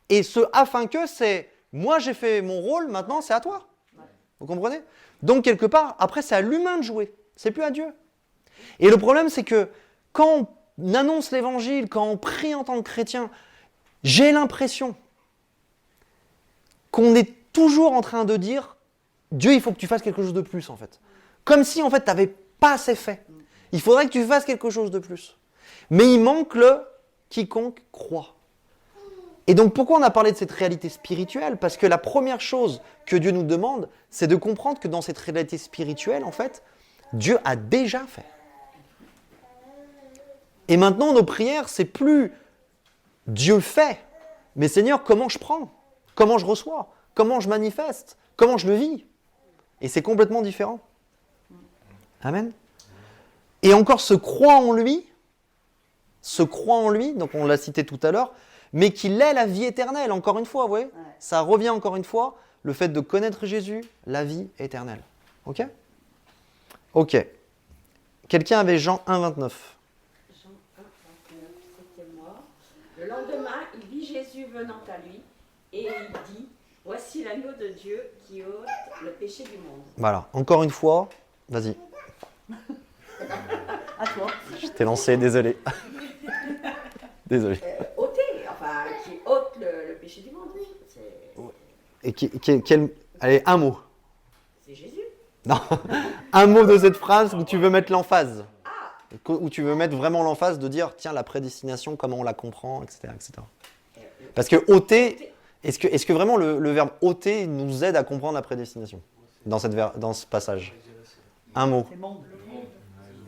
Et ce afin que, c'est moi j'ai fait mon rôle, maintenant c'est à toi. Vous comprenez? Donc, quelque part, après, c'est à l'humain de jouer. C'est plus à Dieu. Et le problème, c'est que quand on annonce l'évangile, quand on prie en tant que chrétien, j'ai l'impression qu'on est toujours en train de dire « Dieu, il faut que tu fasses quelque chose de plus, en fait. » Comme si, en fait, tu n'avais pas assez fait. Il faudrait que tu fasses quelque chose de plus. Mais il manque le « quiconque croit ». Et donc, pourquoi on a parlé de cette réalité spirituelle? Parce que la première chose que Dieu nous demande, c'est de comprendre que dans cette réalité spirituelle, en fait, Dieu a déjà fait. Et maintenant, nos prières, c'est plus Dieu fait, mais Seigneur, comment je prends? Comment je reçois? Comment je manifeste? Comment je le vis? Et c'est complètement différent. Amen. Et encore, se croit en lui, donc on l'a cité tout à l'heure, mais qu'il ait la vie éternelle, encore une fois, vous voyez? Ça revient encore une fois, le fait de connaître Jésus, la vie éternelle. Ok? Ok. Quelqu'un avait Jean 1, 29. Jean 1, 29, c'était moi. Le lendemain, il vit Jésus venant à lui et il dit « Voici l'agneau de Dieu qui ôte le péché du monde. Voilà, encore une fois, vas-y. À toi. Je t'ai lancé, désolé. Désolé. Ôter, enfin, qui ôte le péché du monde. Et allez, un mot. C'est Jésus. Non, un mot de cette phrase où tu veux mettre l'emphase. Où tu veux mettre vraiment l'emphase de dire, tiens, la prédestination, comment on la comprend, etc. etc. Parce que ôter, est-ce que vraiment le verbe ôter nous aide à comprendre la prédestination dans ce passage? Un mot. C'est monde.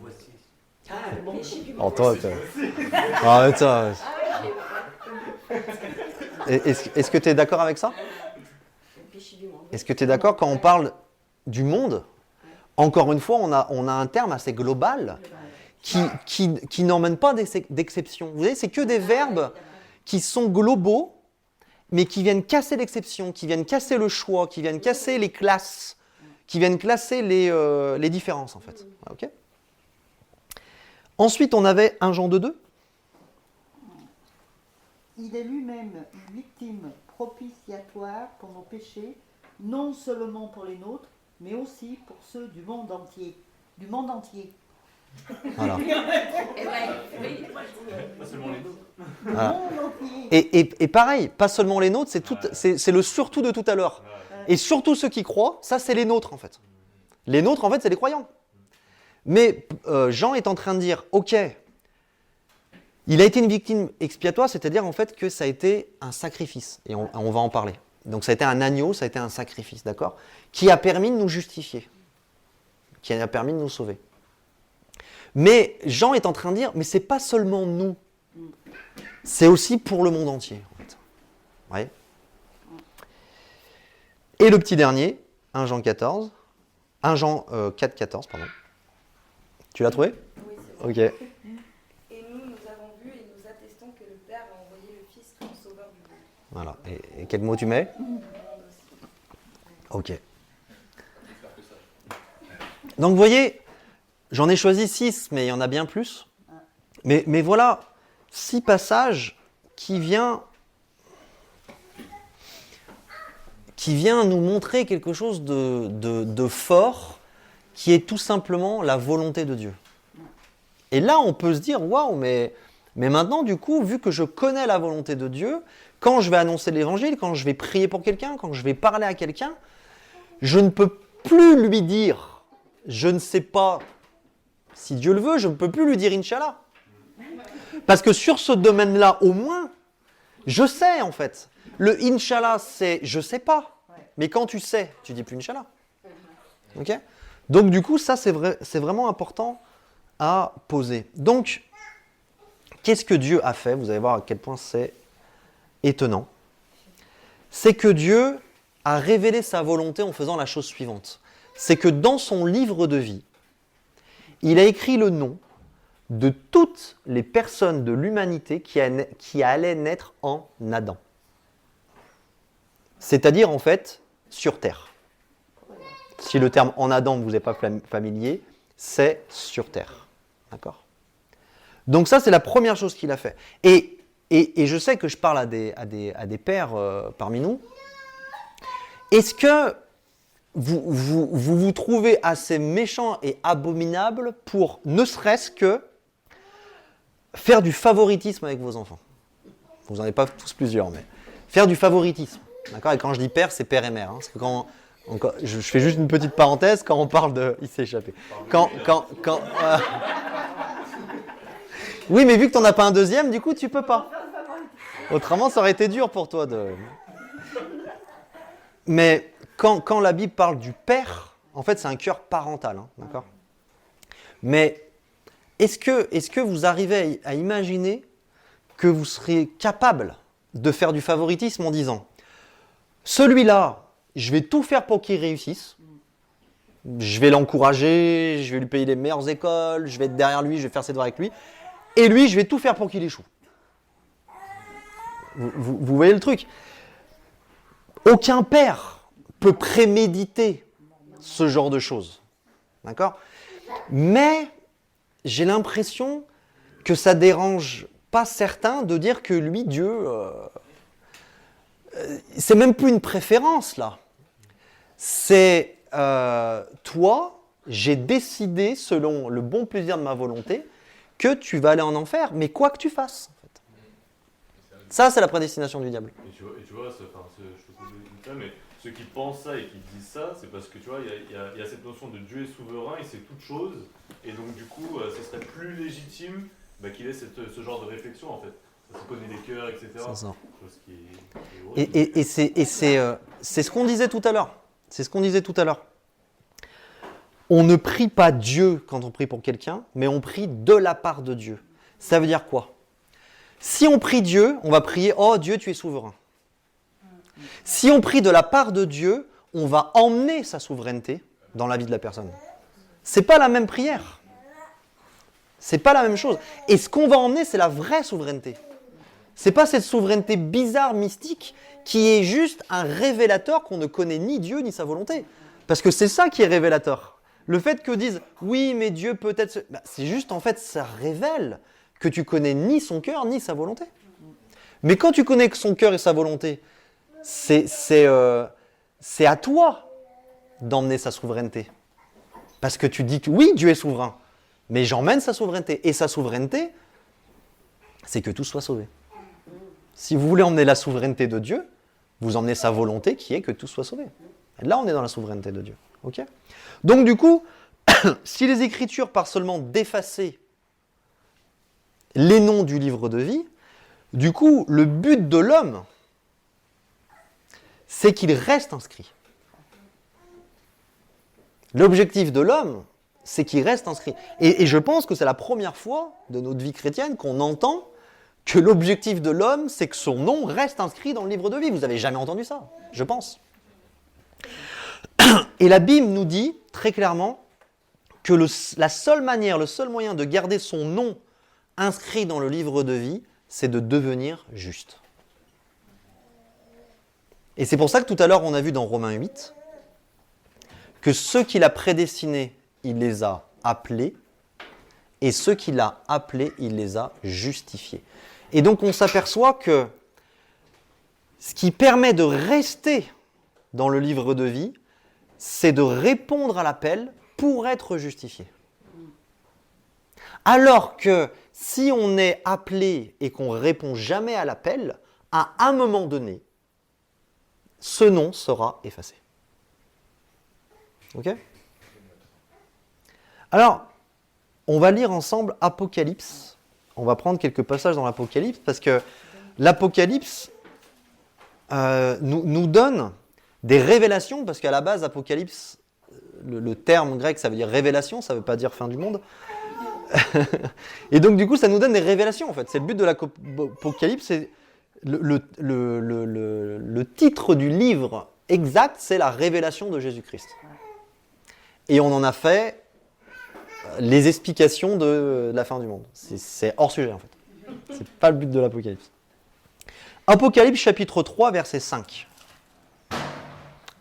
Voici. Ah, le péché du Oh, monde. toi, arrête ça. Ah oui, Est-ce que tu es d'accord avec ça? le péché du monde. Est-ce que tu es d'accord quand on parle du monde? Encore une fois, on a un terme assez global qui n'emmène pas d'exception. Vous voyez, c'est que des verbes qui sont globaux, mais qui viennent casser l'exception, qui viennent casser le choix, qui viennent casser les classes, qui viennent classer les différences, en fait. Okay. Ensuite, on avait 1 Jean 2,2. Il est lui-même une victime propitiatoire pour nos péchés, non seulement pour les nôtres, mais aussi pour ceux du monde entier. Du monde entier. Voilà. Eh ouais, oui. Pas seulement les nôtres. Du Voilà. monde entier. Et pareil, pas seulement les nôtres, c'est le surtout de tout à l'heure. Et surtout ceux qui croient, ça c'est les nôtres en fait. Les nôtres en fait c'est les croyants. Mais Jean est en train de dire, ok, il a été une victime expiatoire, c'est-à-dire en fait que ça a été un sacrifice, et on va en parler. Donc ça a été un agneau, ça a été un sacrifice, d'accord, qui a permis de nous justifier, qui a permis de nous sauver. Mais Jean est en train de dire, mais c'est pas seulement nous, c'est aussi pour le monde entier. En fait. Vous voyez ? Et le petit dernier, 1 Jean 4, 14, pardon. Tu l'as trouvé ? Oui, c'est Ok. Et nous avons vu et nous attestons que le Père a envoyé le Fils comme sauveur du monde. Voilà. Et quel mot tu mets ? Le monde aussi. Ok. Donc vous voyez, j'en ai choisi 6, mais il y en a bien plus. Mais voilà, 6 passages qui viennent nous montrer quelque chose de fort, qui est tout simplement la volonté de Dieu. Et là, on peut se dire, waouh, mais maintenant, du coup, vu que je connais la volonté de Dieu, quand je vais annoncer l'évangile, quand je vais prier pour quelqu'un, quand je vais parler à quelqu'un, je ne peux plus lui dire, je ne sais pas si Dieu le veut, je ne peux plus lui dire Inch'Allah. Parce que sur ce domaine-là, au moins, je sais en fait. Le Inch'Allah, c'est je sais pas. Mais quand tu sais, tu dis plus Inch'Allah. Ok ? Donc du coup, ça c'est vraiment important à poser. Donc, qu'est-ce que Dieu a fait ? Vous allez voir à quel point c'est étonnant. C'est que Dieu a révélé sa volonté en faisant la chose suivante. C'est que dans son livre de vie, il a écrit le nom de toutes les personnes de l'humanité qui allaient naître en Adam. C'est-à-dire en fait sur Terre. Si le terme en Adam vous est pas familier, c'est sur Terre. D'accord ? Donc ça, c'est la première chose qu'il a fait. Et je sais que je parle à des pères parmi nous. Est-ce que vous trouvez assez méchant et abominable pour ne serait-ce que faire du favoritisme avec vos enfants. Vous n'en avez pas tous plusieurs, mais faire du favoritisme. D'accord ? Et quand je dis père, c'est père et mère. Hein, parce que je fais juste une petite parenthèse quand on parle de... Il s'est échappé. Oui, mais vu que tu n'en as pas un deuxième, du coup, tu peux pas. Autrement, ça aurait été dur pour toi de... Mais quand la Bible parle du père, en fait, c'est un cœur parental. Hein, d'accord ? Mais est-ce que vous arrivez à imaginer que vous seriez capable de faire du favoritisme en disant « Celui-là, je vais tout faire pour qu'il réussisse. Je vais l'encourager, je vais lui payer les meilleures écoles, je vais être derrière lui, je vais faire ses devoirs avec lui. Et lui, je vais tout faire pour qu'il échoue. » Vous voyez le truc ? Aucun père peut préméditer ce genre de choses. D'accord ? Mais j'ai l'impression que ça dérange pas certains de dire que lui, Dieu, c'est même plus une préférence là. C'est toi, j'ai décidé selon le bon plaisir de ma volonté que tu vas aller en enfer, mais quoi que tu fasses. En fait. Ça, c'est la prédestination du diable. Et tu vois je te dis ça, mais ceux qui pensent ça et qui disent ça, c'est parce que tu vois, il y a cette notion de Dieu est souverain, il sait toutes choses, et donc du coup, ce serait plus légitime qu'il ait ce genre de réflexion en fait. Ça se connaît les cœurs, etc. C'est ça. Chose qui est horrible. C'est ce qu'on disait tout à l'heure. C'est ce qu'on disait tout à l'heure. On ne prie pas Dieu quand on prie pour quelqu'un, mais on prie de la part de Dieu. Ça veut dire quoi ? Si on prie Dieu, on va prier « Oh Dieu, tu es souverain ». Si on prie de la part de Dieu, on va emmener sa souveraineté dans la vie de la personne. C'est pas la même prière. C'est pas la même chose. Et ce qu'on va emmener, c'est la vraie souveraineté. C'est pas cette souveraineté bizarre, mystique, qui est juste un révélateur qu'on ne connaît ni Dieu ni sa volonté. Parce que c'est ça qui est révélateur. Le fait que disent « Oui, mais Dieu peut-être… » c'est juste, en fait, ça révèle que tu connais ni son cœur ni sa volonté. Mais quand tu connais son cœur et sa volonté, c'est à toi d'emmener sa souveraineté. Parce que tu dis que oui, Dieu est souverain, mais j'emmène sa souveraineté. Et sa souveraineté, c'est que tout soit sauvé. Si vous voulez emmener la souveraineté de Dieu, vous emmenez sa volonté qui est que tout soit sauvé. Et là, on est dans la souveraineté de Dieu. Okay ? Donc du coup, si les Écritures parlent seulement d'effacer les noms du livre de vie, du coup, le but de l'homme, c'est qu'il reste inscrit. L'objectif de l'homme, c'est qu'il reste inscrit. Et je pense que c'est la première fois de notre vie chrétienne qu'on entend que l'objectif de l'homme, c'est que son nom reste inscrit dans le livre de vie. Vous n'avez jamais entendu ça, je pense. Et la Bible nous dit très clairement que la seule manière, le seul moyen de garder son nom inscrit dans le livre de vie, c'est de devenir juste. Et c'est pour ça que tout à l'heure, on a vu dans Romains 8 que ceux qu'il a prédestinés, il les a appelés, et ceux qu'il a appelés, il les a justifiés. Et donc, on s'aperçoit que ce qui permet de rester dans le livre de vie, c'est de répondre à l'appel pour être justifié. Alors que si on est appelé et qu'on ne répond jamais à l'appel, à un moment donné, ce nom sera effacé. Ok ? Alors, on va lire ensemble Apocalypse. On va prendre quelques passages dans l'Apocalypse parce que l'Apocalypse nous donne des révélations, parce qu'à la base, Apocalypse, le terme grec, ça veut dire révélation, ça ne veut pas dire fin du monde. Et donc, du coup, ça nous donne des révélations, en fait. C'est le but de l'Apocalypse, c'est le titre du livre exact, c'est la révélation de Jésus-Christ. Et on en a fait les explications de la fin du monde. C'est hors sujet, en fait. C'est pas le but de l'Apocalypse. Apocalypse, chapitre 3, verset 5.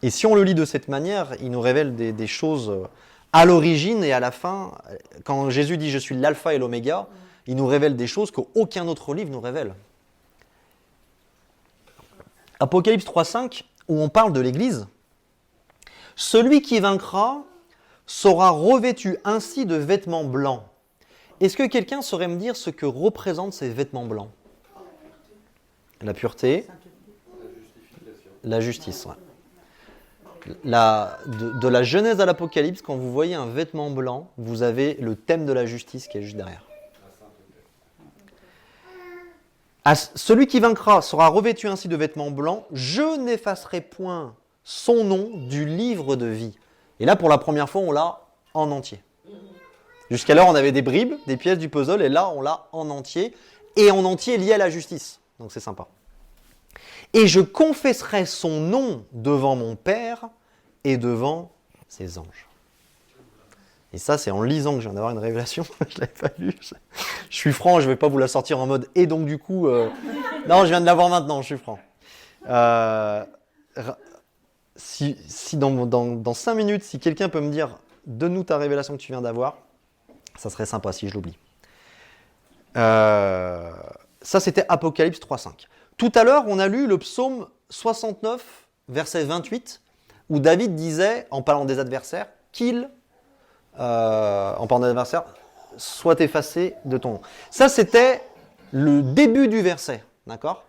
Et si on le lit de cette manière, il nous révèle des choses à l'origine et à la fin. Quand Jésus dit « Je suis l'alpha et l'oméga », il nous révèle des choses qu'aucun autre livre nous révèle. Apocalypse 3, 5, où on parle de l'Église, Celui qui vaincra sera revêtu ainsi de vêtements blancs. Est-ce que quelqu'un saurait me dire ce que représentent ces vêtements blancs? La pureté, la justice. Ouais. De la Genèse à l'Apocalypse, quand vous voyez un vêtement blanc, vous avez le thème de la justice qui est juste derrière. Celui qui vaincra sera revêtu ainsi de vêtements blancs. Je n'effacerai point son nom du livre de vie. Et là, pour la première fois, on l'a en entier. Jusqu'alors, on avait des bribes, des pièces du puzzle, et là, on l'a en entier, et en entier lié à la justice. Donc c'est sympa. Et je confesserai son nom devant mon Père et devant ses anges. Et ça, c'est en lisant que je viens d'avoir une révélation. Je ne l'avais pas lu. Je suis franc, je ne vais pas vous la sortir en mode « et donc du coup… Non, je viens de l'avoir maintenant, je suis franc. Si dans 5 minutes, si quelqu'un peut me dire « donne-nous ta révélation que tu viens d'avoir », ça serait sympa si je l'oublie. Ça, c'était Apocalypse 3.5. Tout à l'heure, on a lu le psaume 69, verset 28, où David disait, en parlant des adversaires, en parlant des adversaires, soit effacé de ton nom. Ça, c'était le début du verset, d'accord?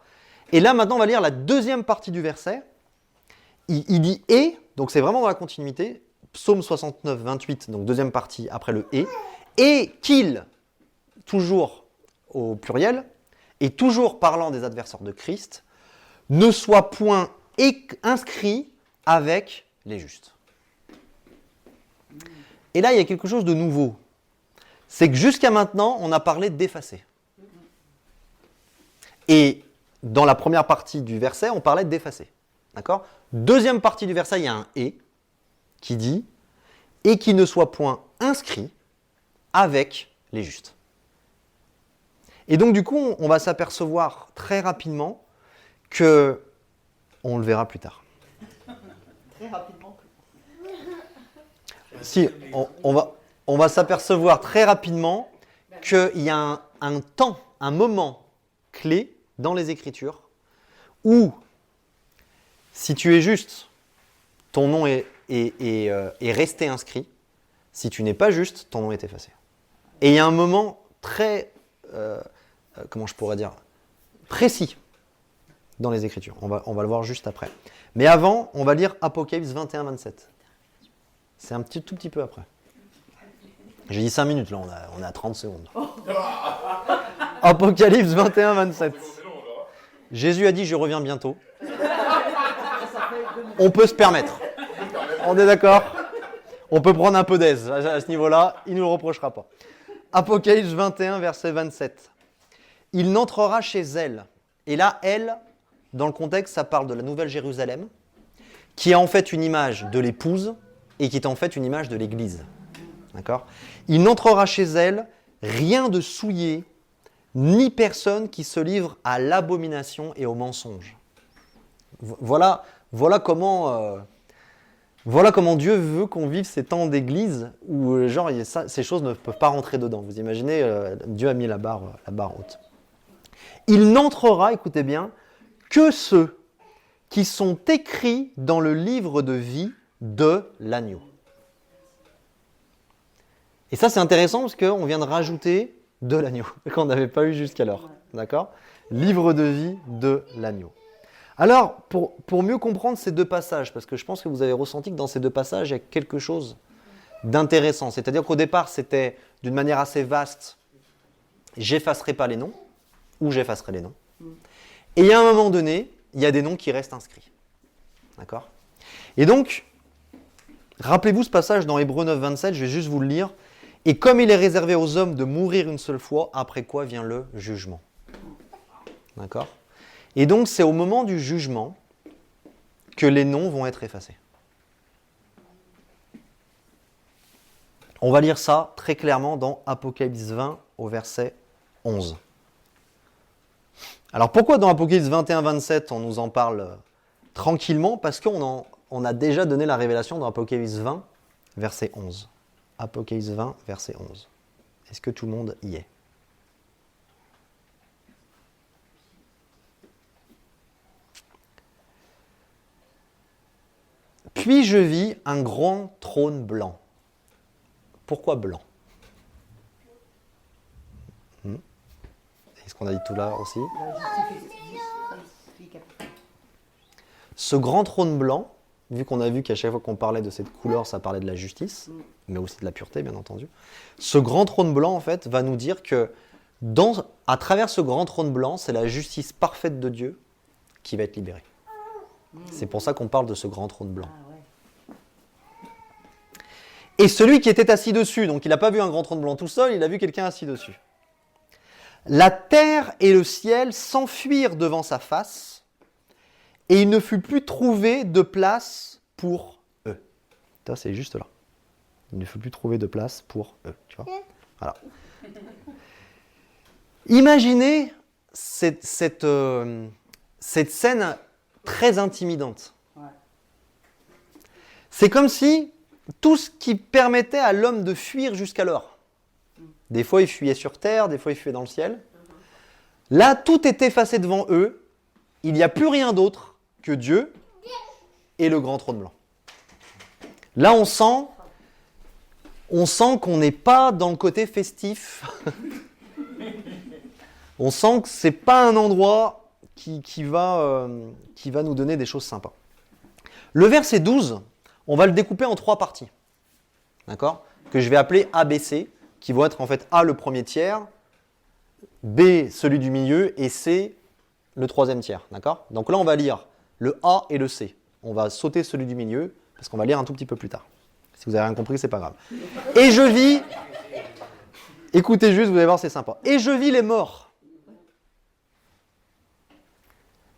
Et là, maintenant, on va lire la deuxième partie du verset. Il dit « et », donc c'est vraiment dans la continuité, psaume 69, 28, donc deuxième partie après le « et qu'il », toujours au pluriel, et toujours parlant des adversaires de Christ, ne soit point inscrit avec les justes. Et là, il y a quelque chose de nouveau. C'est que jusqu'à maintenant, on a parlé d'effacer. Et dans la première partie du verset, on parlait d'effacer. D'accord ? Deuxième partie du verset, il y a un « et » qui dit « et qui ne soit point inscrit avec les justes ». Et donc du coup, on va s'apercevoir très rapidement que, on le verra plus tard. Très rapidement. Si, on va s'apercevoir très rapidement qu'il y a un temps, un moment clé dans les Écritures où, si tu es juste, ton nom est resté inscrit. Si tu n'es pas juste, ton nom est effacé. Et il y a un moment très, comment je pourrais dire, précis dans les Écritures. On va le voir juste après. Mais avant, on va lire Apocalypse 21-27. C'est un tout petit peu après. J'ai dit 5 minutes, là, on est à 30 secondes. Apocalypse 21-27. Jésus a dit, je reviens bientôt. On peut se permettre. On est d'accord? On peut prendre un peu d'aise à ce niveau-là, il ne nous le reprochera pas. Apocalypse 21, verset 27. Il n'entrera chez elle. Et là, elle, dans le contexte, ça parle de la Nouvelle Jérusalem, qui est en fait une image de l'épouse et qui est en fait une image de l'Église. D'accord ? Il n'entrera chez elle rien de souillé, ni personne qui se livre à l'abomination et au mensonge. Voilà comment Dieu veut qu'on vive ces temps d'église où genre, ces choses ne peuvent pas rentrer dedans. Vous imaginez, Dieu a mis la barre haute. Il n'entrera, écoutez bien, que ceux qui sont écrits dans le livre de vie de l'agneau. Et ça, c'est intéressant parce qu'on vient de rajouter de l'agneau, qu'on n'avait pas eu jusqu'alors. D'accord ? Livre de vie de l'agneau. Alors, pour mieux comprendre ces deux passages, parce que je pense que vous avez ressenti que dans ces deux passages, il y a quelque chose d'intéressant. C'est-à-dire qu'au départ, c'était d'une manière assez vaste, j'effacerai pas les noms, ou j'effacerai les noms. Et à un moment donné, il y a des noms qui restent inscrits. D'accord ? Et donc, rappelez-vous ce passage dans Hébreux 9, 27, je vais juste vous le lire. Et comme il est réservé aux hommes de mourir une seule fois, après quoi vient le jugement. D'accord ? Et donc, c'est au moment du jugement que les noms vont être effacés. On va lire ça très clairement dans Apocalypse 20 au verset 11. Alors pourquoi dans Apocalypse 21-27 on nous en parle tranquillement? Parce qu'on a déjà donné la révélation dans Apocalypse 20, verset 11. Apocalypse 20, verset 11. Est-ce que tout le monde y est? Puis je vis un grand trône blanc. Pourquoi blanc? C'est ce qu'on a dit tout là aussi. Ce grand trône blanc, vu qu'on a vu qu'à chaque fois qu'on parlait de cette couleur, ça parlait de la justice, mais aussi de la pureté, bien entendu. Ce grand trône blanc, en fait, va nous dire que à travers ce grand trône blanc, c'est la justice parfaite de Dieu qui va être libérée. C'est pour ça qu'on parle de ce grand trône blanc. Et celui qui était assis dessus, donc il n'a pas vu un grand trône blanc tout seul, il a vu quelqu'un assis dessus. La terre et le ciel s'enfuirent devant sa face, et il ne fut plus trouvé de place pour eux. Ça, c'est juste là. Il ne fut plus trouvé de place pour eux. Tu vois ? Voilà. Imaginez cette scène très intimidante. C'est comme si tout ce qui permettait à l'homme de fuir jusqu'alors. Des fois, il fuyait sur terre, des fois, il fuyait dans le ciel. Là, tout est effacé devant eux. Il n'y a plus rien d'autre que Dieu et le grand trône blanc. Là, on sent qu'on n'est pas dans le côté festif. On sent que ce n'est pas un endroit qui va nous donner des choses sympas. Le verset 12, on va le découper en 3 parties. D'accord ? Que je vais appeler A, B, C, qui vont être en fait A le premier tiers, B celui du milieu et C le troisième tiers. D'accord ? Donc là, on va lire le A et le C. On va sauter celui du milieu, parce qu'on va lire un tout petit peu plus tard. Si vous n'avez rien compris, c'est pas grave. Et je vis... Écoutez juste, vous allez voir, c'est sympa. Et je vis les morts.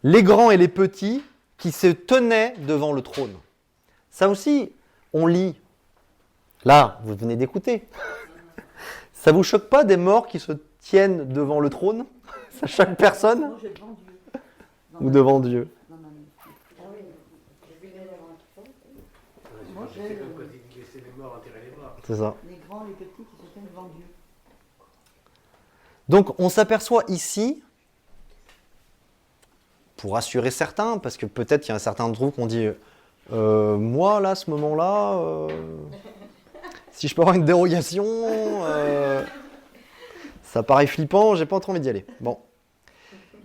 Les grands et les petits qui se tenaient devant le trône. Ça aussi, on lit. Là, vous venez d'écouter. Ça vous choque pas des morts qui se tiennent devant le trône? Ça choque personne? Moi, j'ai devant Dieu. Ou devant Dieu? Dans ma vie. Moi, c'est comme quand il laissait les morts enterrer les morts. C'est ça. Les grands, les petits qui se tiennent devant Dieu. Donc, on s'aperçoit ici, pour rassurer certains, parce que peut-être il y a un certain d'entre vous qui ont dit moi, là, à ce moment-là, si je peux avoir une dérogation, ça paraît flippant, j'ai pas trop envie d'y aller. Bon.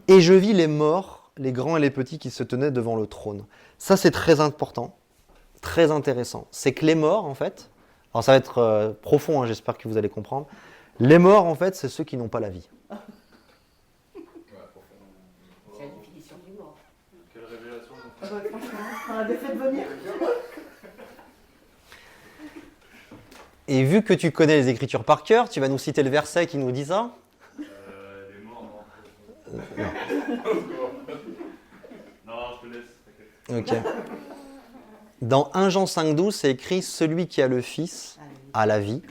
Et je vis les morts, les grands et les petits qui se tenaient devant le trône. Ça, c'est très important, très intéressant. C'est que les morts, en fait, alors ça va être profond, hein, j'espère que vous allez comprendre. Les morts, en fait, c'est ceux qui n'ont pas la vie. C'est la définition du mort. Quelle révélation. Franchement, on a bien fait de venir. Et vu que tu connais les Écritures par cœur, tu vas nous citer le verset qui nous dit ça? Les morts, non. Non, je te laisse, t'inquiète. Ok. Dans 1 Jean 5,12, c'est écrit « Celui qui a le Fils a la vie,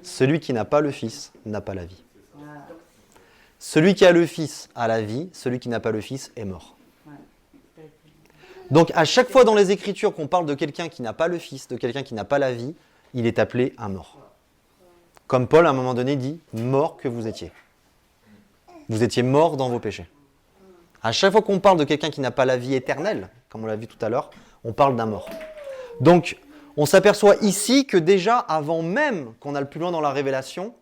celui qui n'a pas le Fils n'a pas la vie. » Celui qui a le Fils a la vie, celui qui n'a pas le Fils est mort. Donc à chaque fois dans les Écritures qu'on parle de quelqu'un qui n'a pas le Fils, de quelqu'un qui n'a pas la vie, il est appelé un mort. Comme Paul à un moment donné dit « Mort que vous étiez ». Vous étiez mort dans vos péchés. À chaque fois qu'on parle de quelqu'un qui n'a pas la vie éternelle, comme on l'a vu tout à l'heure, on parle d'un mort. Donc, on s'aperçoit ici que déjà, avant même qu'on aille plus loin dans la révélation,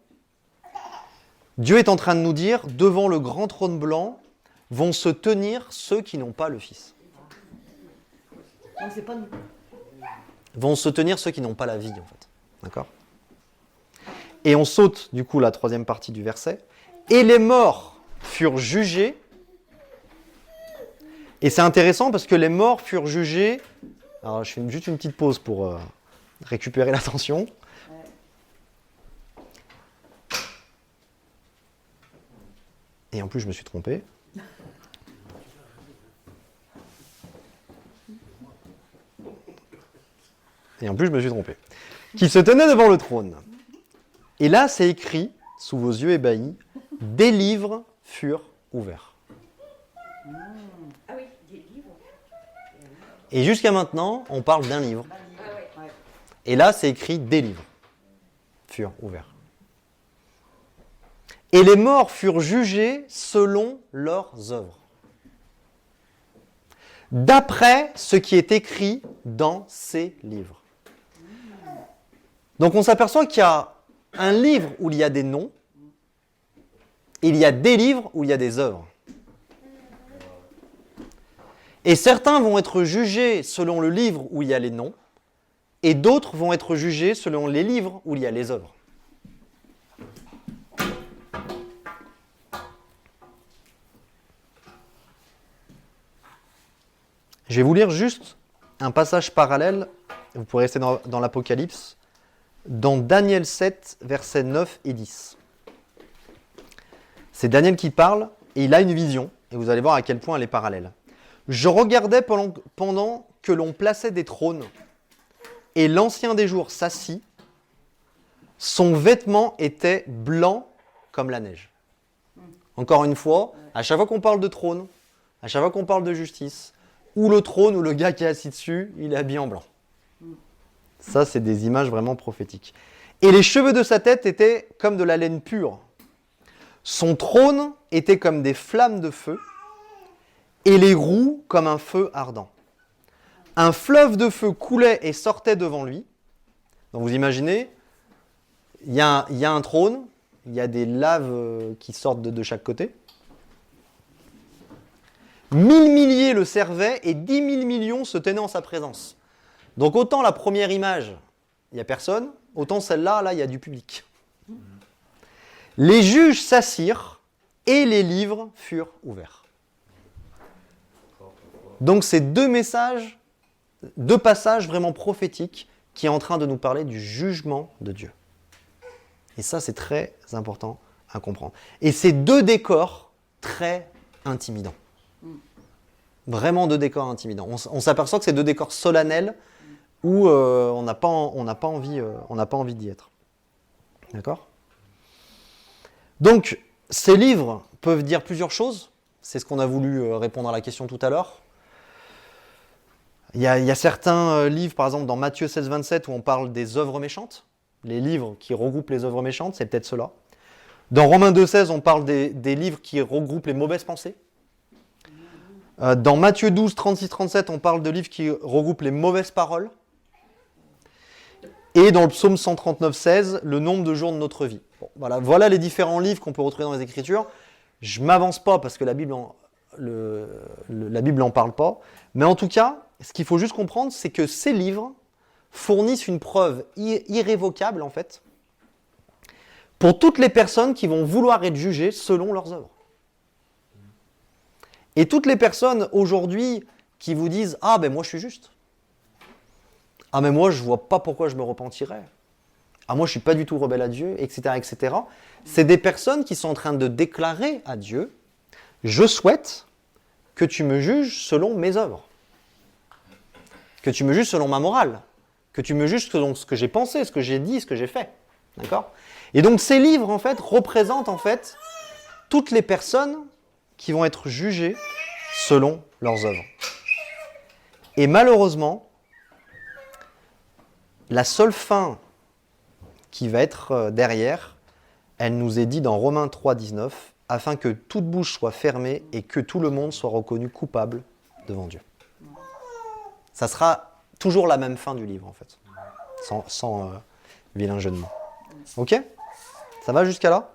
Dieu est en train de nous dire, devant le grand trône blanc, vont se tenir ceux qui n'ont pas le Fils. Non, c'est pas nous. Vont se tenir ceux qui n'ont pas la vie, en fait. D'accord ? Et on saute, du coup, la troisième partie du verset. Et les morts furent jugés. Et c'est intéressant parce que les morts furent jugés. Alors, je fais juste une petite pause pour récupérer l'attention. Et en plus, je me suis trompé. Qui se tenait devant le trône. Et là, c'est écrit, sous vos yeux ébahis, des livres furent ouverts. Ah oui, des livres. Et jusqu'à maintenant, on parle d'un livre. Ah ouais. Et là, c'est écrit des livres furent ouverts. Et les morts furent jugés selon leurs œuvres. d'après ce qui est écrit dans ces livres. Donc on s'aperçoit qu'il y a un livre où il y a des noms, et il y a des livres où il y a des œuvres. Et certains vont être jugés selon le livre où il y a les noms, et d'autres vont être jugés selon les livres où il y a les œuvres. Je vais vous lire juste un passage parallèle, vous pourrez rester dans l'Apocalypse, dans Daniel 7, versets 9 et 10. C'est Daniel qui parle, et il a une vision, et vous allez voir à quel point elle est parallèle. Je regardais pendant que l'on plaçait des trônes, et l'Ancien des jours s'assit, son vêtement était blanc comme la neige. Encore une fois, à chaque fois qu'on parle de trône, à chaque fois qu'on parle de justice, ou le trône ou le gars qui est assis dessus, il est habillé en blanc. Ça, c'est des images vraiment prophétiques. Et les cheveux de sa tête étaient comme de la laine pure. Son trône était comme des flammes de feu, et les roues comme un feu ardent. Un fleuve de feu coulait et sortait devant lui. Donc vous imaginez, il y a un trône, il y a des laves qui sortent de chaque côté. 1000 milliers le servaient et 10 000 millions se tenaient en sa présence. Donc autant la première image, il n'y a personne, autant celle-là, là, il y a du public. Les juges s'assirent et les livres furent ouverts. Donc c'est deux passages vraiment prophétiques qui est en train de nous parler du jugement de Dieu. Et ça, c'est très important à comprendre. Et c'est deux décors très intimidants. Vraiment deux décors intimidants. On s'aperçoit que c'est deux décors solennels où on n'a pas envie d'y être. D'accord ? Donc, ces livres peuvent dire plusieurs choses. C'est ce qu'on a voulu répondre à la question tout à l'heure. Il y a certains livres, par exemple dans Matthieu 16, 27, où on parle des œuvres méchantes. Les livres qui regroupent les œuvres méchantes, c'est peut-être cela. Dans Romains 2, 16, on parle des livres qui regroupent les mauvaises pensées. Dans Matthieu 12, 36, 37, on parle de livres qui regroupent les mauvaises paroles. Et dans le psaume 139, 16, le nombre de jours de notre vie. Bon, voilà les différents livres qu'on peut retrouver dans les Écritures. Je ne m'avance pas parce que la Bible n'en parle pas. Mais en tout cas, ce qu'il faut juste comprendre, c'est que ces livres fournissent une preuve irrévocable, en fait, pour toutes les personnes qui vont vouloir être jugées selon leurs œuvres. Et toutes les personnes aujourd'hui qui vous disent « Ah, ben moi je suis juste. Ah, mais moi je ne vois pas pourquoi je me repentirais. Ah, moi je ne suis pas du tout rebelle à Dieu, etc. etc. » C'est des personnes qui sont en train de déclarer à Dieu « Je souhaite que tu me juges selon mes œuvres. Que tu me juges selon ma morale. Que tu me juges selon ce que j'ai pensé, ce que j'ai dit, ce que j'ai fait. » D'accord ? Et donc ces livres, en fait, représentent en fait toutes les personnes qui vont être jugées selon leurs œuvres. Et malheureusement, la seule fin qui va être derrière, elle nous est dit dans Romains 3, 19, afin que toute bouche soit fermée et que tout le monde soit reconnu coupable devant Dieu. Ça sera toujours la même fin du livre, en fait, sans vilain jeu de mots. Ok ? Ça va jusqu'à là ?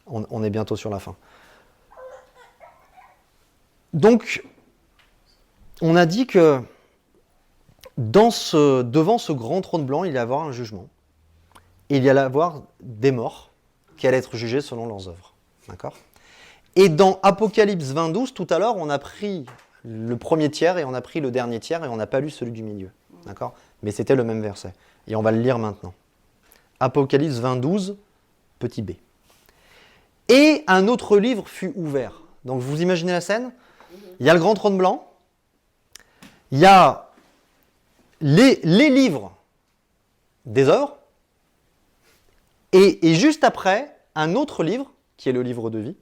On est bientôt sur la fin. Donc, on a dit que devant ce grand trône blanc, il allait y avoir un jugement. Et il y allait avoir des morts qui allaient être jugés selon leurs œuvres. D'accord ? Et dans Apocalypse 20, 12, tout à l'heure, on a pris le premier tiers et on a pris le dernier tiers et on n'a pas lu celui du milieu. D'accord ? Mais c'était le même verset. Et on va le lire maintenant. Apocalypse 20, 12, petit b. Et un autre livre fut ouvert. Donc vous imaginez la scène ? Il y a le grand trône blanc, il y a les livres des œuvres, et juste après, un autre livre, qui est le livre de vie,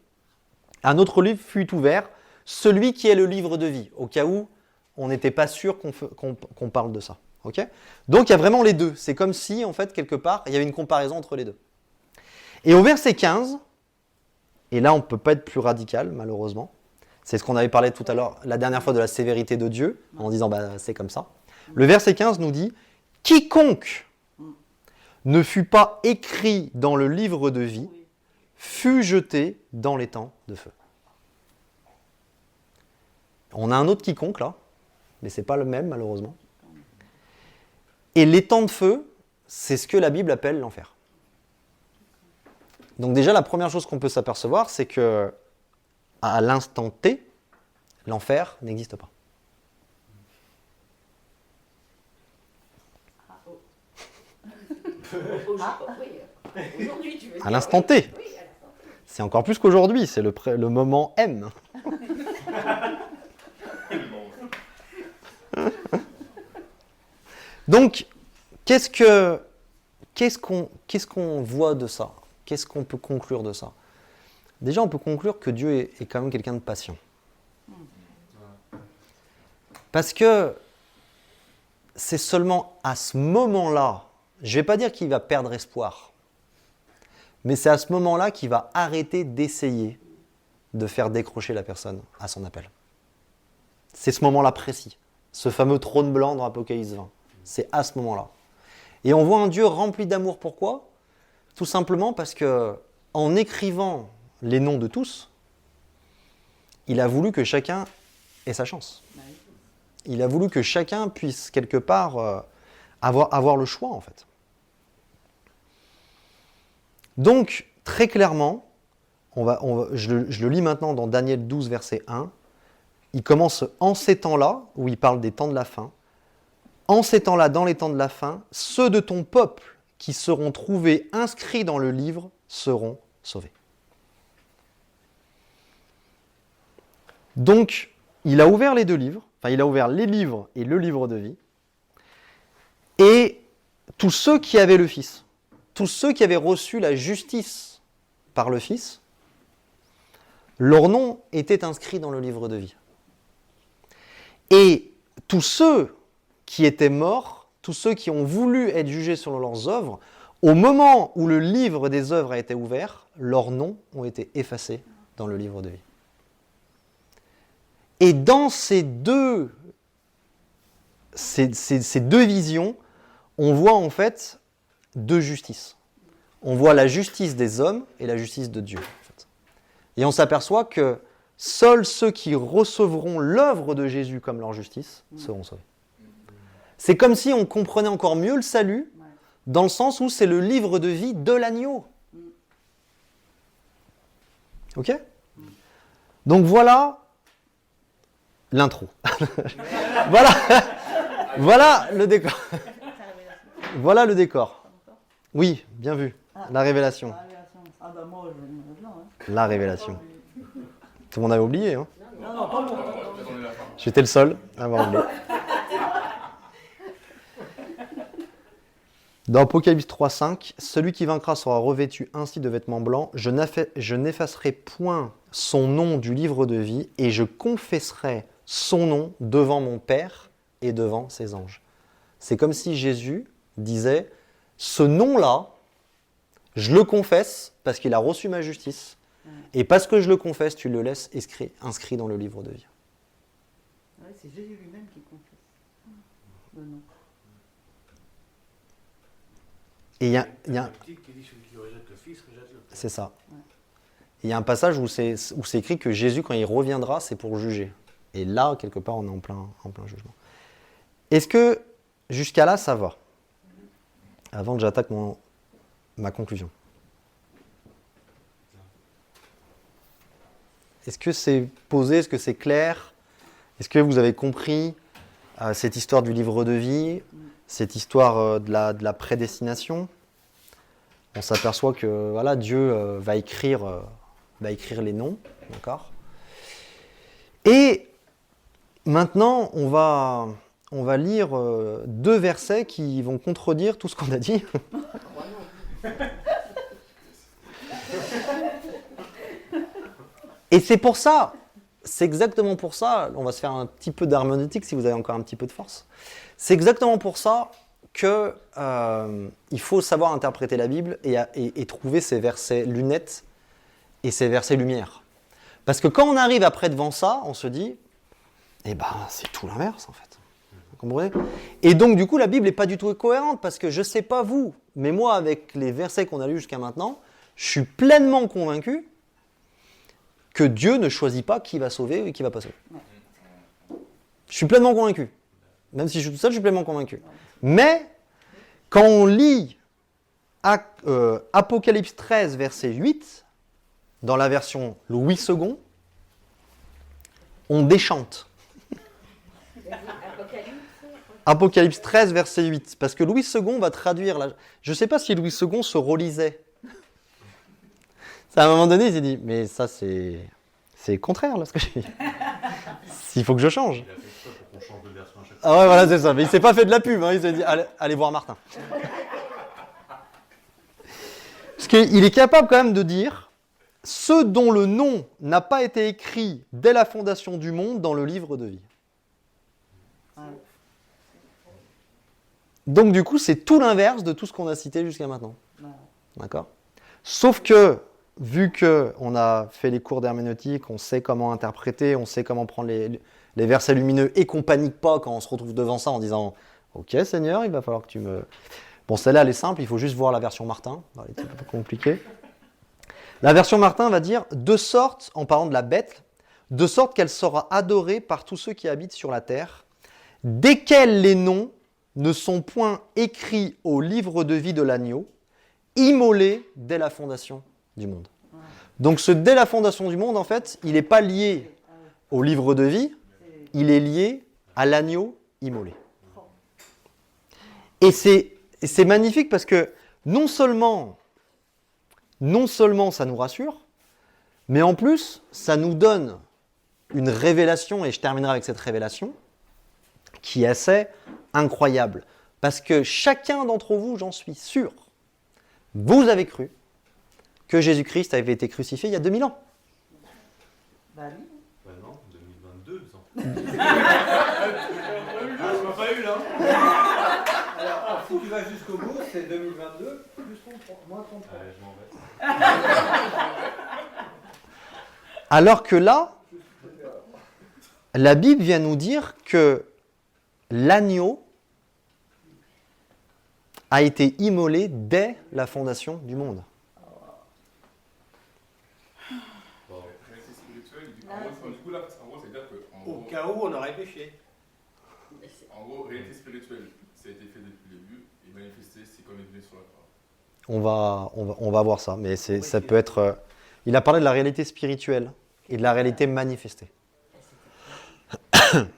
un autre livre fut ouvert, celui qui est le livre de vie, au cas où on n'était pas sûr qu'on parle de ça. Okay ? Donc il y a vraiment les deux. C'est comme si, en fait, quelque part, il y avait une comparaison entre les deux. Et au verset 15, et là on ne peut pas être plus radical, malheureusement, C'est ce qu'on avait parlé tout à l'heure, la dernière fois, de la sévérité de Dieu, en disant c'est comme ça. Le verset 15 nous dit « Quiconque ne fut pas écrit dans le livre de vie fut jeté dans les temps de feu. » On a un autre quiconque là, mais ce n'est pas le même malheureusement. Et les temps de feu, c'est ce que la Bible appelle l'enfer. Donc déjà, la première chose qu'on peut s'apercevoir, c'est que à l'instant T, l'enfer n'existe pas. Aujourd'hui, tu veux dire. À l'instant T. Oui, à l'instant T. C'est encore plus qu'aujourd'hui, c'est le moment M. Donc, qu'est-ce qu'on voit de ça? Qu'est-ce qu'on peut conclure de ça? Déjà, on peut conclure que Dieu est quand même quelqu'un de patient. Parce que c'est seulement à ce moment-là, je ne vais pas dire qu'il va perdre espoir, mais c'est à ce moment-là qu'il va arrêter d'essayer de faire décrocher la personne à son appel. C'est ce moment-là précis, ce fameux trône blanc dans Apocalypse 20. C'est à ce moment-là. Et on voit un Dieu rempli d'amour. Pourquoi? Tout simplement parce que, en écrivant les noms de tous, il a voulu que chacun ait sa chance. Il a voulu que chacun puisse quelque part avoir le choix en fait. Donc, très clairement, je le lis maintenant dans Daniel 12, verset 1. Il commence en ces temps-là, où il parle des temps de la fin. En ces temps-là, dans les temps de la fin, ceux de ton peuple qui seront trouvés inscrits dans le livre seront sauvés. Donc, il a ouvert les deux livres, enfin, il a ouvert les livres et le livre de vie. Et tous ceux qui avaient le Fils, tous ceux qui avaient reçu la justice par le Fils, leur nom était inscrit dans le livre de vie. Et tous ceux qui étaient morts, tous ceux qui ont voulu être jugés selon leurs œuvres, au moment où le livre des œuvres a été ouvert, leurs noms ont été effacés dans le livre de vie. Et dans ces deux visions, on voit en fait deux justices. On voit la justice des hommes et la justice de Dieu. En fait. Et on s'aperçoit que seuls ceux qui recevront l'œuvre de Jésus comme leur justice seront sauvés. C'est comme si on comprenait encore mieux le salut, dans le sens où c'est le livre de vie de l'agneau. Ok? Donc voilà l'intro. Voilà le décor. Voilà le décor. Oui, bien vu. La révélation. Ah bah moi, je vais bien. La révélation. Tout le monde avait oublié, hein? Non, pas moi. J'étais le seul à avoir oublié. Dans Apocalypse 3,5, celui qui vaincra sera revêtu ainsi de vêtements blancs. Je n'effacerai point son nom du livre de vie et je confesserai son nom devant mon Père et devant ses anges. C'est comme si Jésus disait, ce nom-là, je le confesse parce qu'il a reçu ma justice. Et parce que je le confesse, tu le laisses inscrit dans le livre de vie. Ouais, c'est Jésus lui-même qui confesse le nom. Et il y a qui dit celui qui rejette le Fils, rejette le Père. c'est ça. Ouais. Il y a un passage où c'est écrit que Jésus, quand il reviendra, c'est pour juger. Et là, quelque part, on est en plein jugement. Est-ce que, jusqu'à là, ça va? Avant que j'attaque ma conclusion. Est-ce que c'est posé? Est-ce que c'est clair? Est-ce que vous avez compris cette histoire du livre de vie, cette histoire de la prédestination? On s'aperçoit que voilà, Dieu va écrire les noms, d'accord? Et maintenant, on va lire deux versets qui vont contredire tout ce qu'on a dit. Et c'est pour ça, c'est exactement pour ça, on va se faire un petit peu d'herméneutique si vous avez encore un petit peu de force. C'est exactement pour ça que il faut savoir interpréter la Bible et trouver ces versets lunettes et ces versets lumière. Parce que quand on arrive après devant ça, on se dit, eh ben, c'est tout l'inverse en fait. Vous comprenez ? Et donc, du coup, la Bible n'est pas du tout cohérente parce que je ne sais pas vous, mais moi, avec les versets qu'on a lus jusqu'à maintenant, je suis pleinement convaincu que Dieu ne choisit pas qui va sauver et qui ne va pas sauver. Je suis pleinement convaincu. Même si je suis tout seul, je suis pleinement convaincu. Mais, quand on lit Apocalypse 13, verset 8, dans la version Louis II, on déchante. Apocalypse 13, verset 8. Parce que Louis II va traduire... Je ne sais pas si Louis II se relisait. À un moment donné, il s'est dit, mais ça, c'est contraire, là, ce que j'ai dit. Il faut que je change. Il a fait exprès pour qu'on change de version à chaque fois. Ah ouais, voilà, c'est ça. Mais il ne s'est pas fait de la pub. Hein. Il s'est dit, allez voir Martin. Parce qu'il est capable quand même de dire, ceux dont le nom n'a pas été écrit dès la fondation du monde dans le livre de vie. Donc du coup, c'est tout l'inverse de tout ce qu'on a cité jusqu'à maintenant. D'accord ? Sauf que, vu qu'on a fait les cours d'herméneutique, on sait comment interpréter, on sait comment prendre les versets lumineux et qu'on panique pas quand on se retrouve devant ça en disant « Ok Seigneur, il va falloir que tu me... » Bon, celle-là, elle est simple, il faut juste voir la version Martin. Elle est un peu compliquée. La version Martin va dire « De sorte, en parlant de la bête, de sorte qu'elle sera adorée par tous ceux qui habitent sur la terre, desquels les noms ne sont point écrits au livre de vie de l'agneau, immolé dès la fondation du monde. » Donc ce dès la fondation du monde, en fait, il n'est pas lié au livre de vie, il est lié à l'agneau immolé. Et c'est magnifique parce que non seulement ça nous rassure, mais en plus, ça nous donne une révélation, et je terminerai avec cette révélation, qui est assez incroyable. Parce que chacun d'entre vous, j'en suis sûr, vous avez cru que Jésus-Christ avait été crucifié il y a 2000 ans. Bah oui. Bah non, 2022, ah, je m'as pas eu là. Alors, si tu vas jusqu'au bout, c'est 2022 plus 33, moins 33. Allez, je m'en vais. Alors que là, la Bible vient nous dire que l'agneau a été immolé dès la fondation du monde. Réalité spirituelle, du coup là, en gros, c'est-à-dire que Au cas où on aurait péché. en gros, réalité spirituelle, ça a été fait depuis le début, et manifesté, c'est comme il est venu sur la croix. On va voir ça, mais ça peut être... il a parlé de la réalité spirituelle et de la réalité manifestée.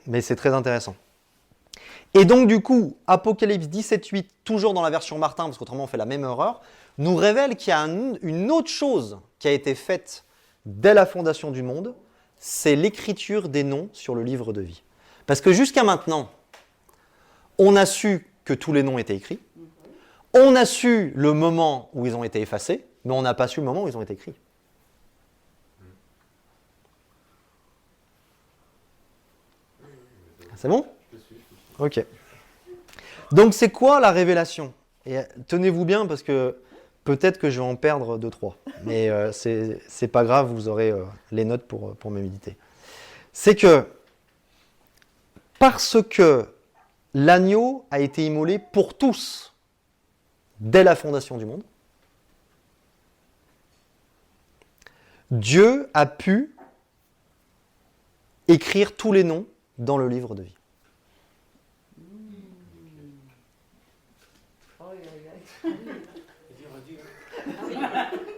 Mais c'est très intéressant. Et donc du coup, Apocalypse 17.8, toujours dans la version Martin, parce qu'autrement on fait la même erreur, nous révèle qu'il y a une autre chose qui a été faite dès la fondation du monde, c'est l'écriture des noms sur le livre de vie. Parce que jusqu'à maintenant, on a su que tous les noms étaient écrits, on a su le moment où ils ont été effacés, mais on n'a pas su le moment où ils ont été écrits. C'est bon ? Ok. Donc c'est quoi la révélation ? Et tenez-vous bien parce que peut-être que je vais en perdre 2-3. Mais c'est pas grave, vous aurez les notes pour me méditer. C'est que parce que l'agneau a été immolé pour tous dès la fondation du monde, Dieu a pu écrire tous les noms dans le livre de vie.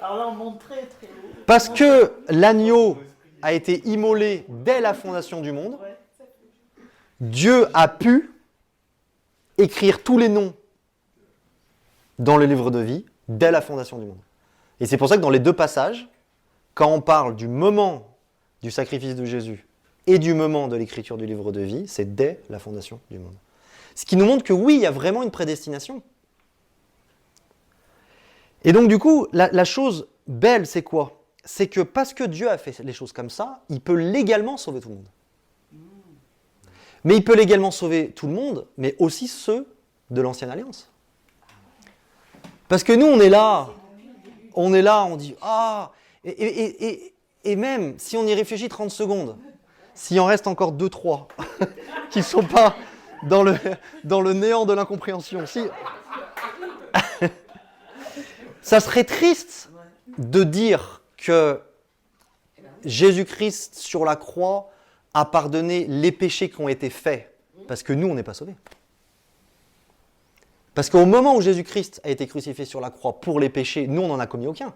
Alors là, on monte très très haut. Parce que l'agneau a été immolé dès la fondation du monde, Dieu a pu écrire tous les noms dans le livre de vie dès la fondation du monde. Et c'est pour ça que dans les deux passages, quand on parle du moment du sacrifice de Jésus et du moment de l'écriture du livre de vie, c'est dès la fondation du monde. Ce qui nous montre que oui, il y a vraiment une prédestination. Et donc du coup, la chose belle, c'est quoi ? C'est que parce que Dieu a fait les choses comme ça, il peut légalement sauver tout le monde. Mais il peut légalement sauver tout le monde, mais aussi ceux de l'Ancienne Alliance. Parce que nous, on est là, on dit « Ah !» Et Et même, si on y réfléchit 30 secondes, s'il en reste encore 2-3 qui ne sont pas dans le néant de l'incompréhension, si... ça serait triste de dire que Jésus-Christ sur la croix a pardonné les péchés qui ont été faits, parce que nous, on n'est pas sauvés. Parce qu'au moment où Jésus-Christ a été crucifié sur la croix pour les péchés, nous, on n'en a commis aucun.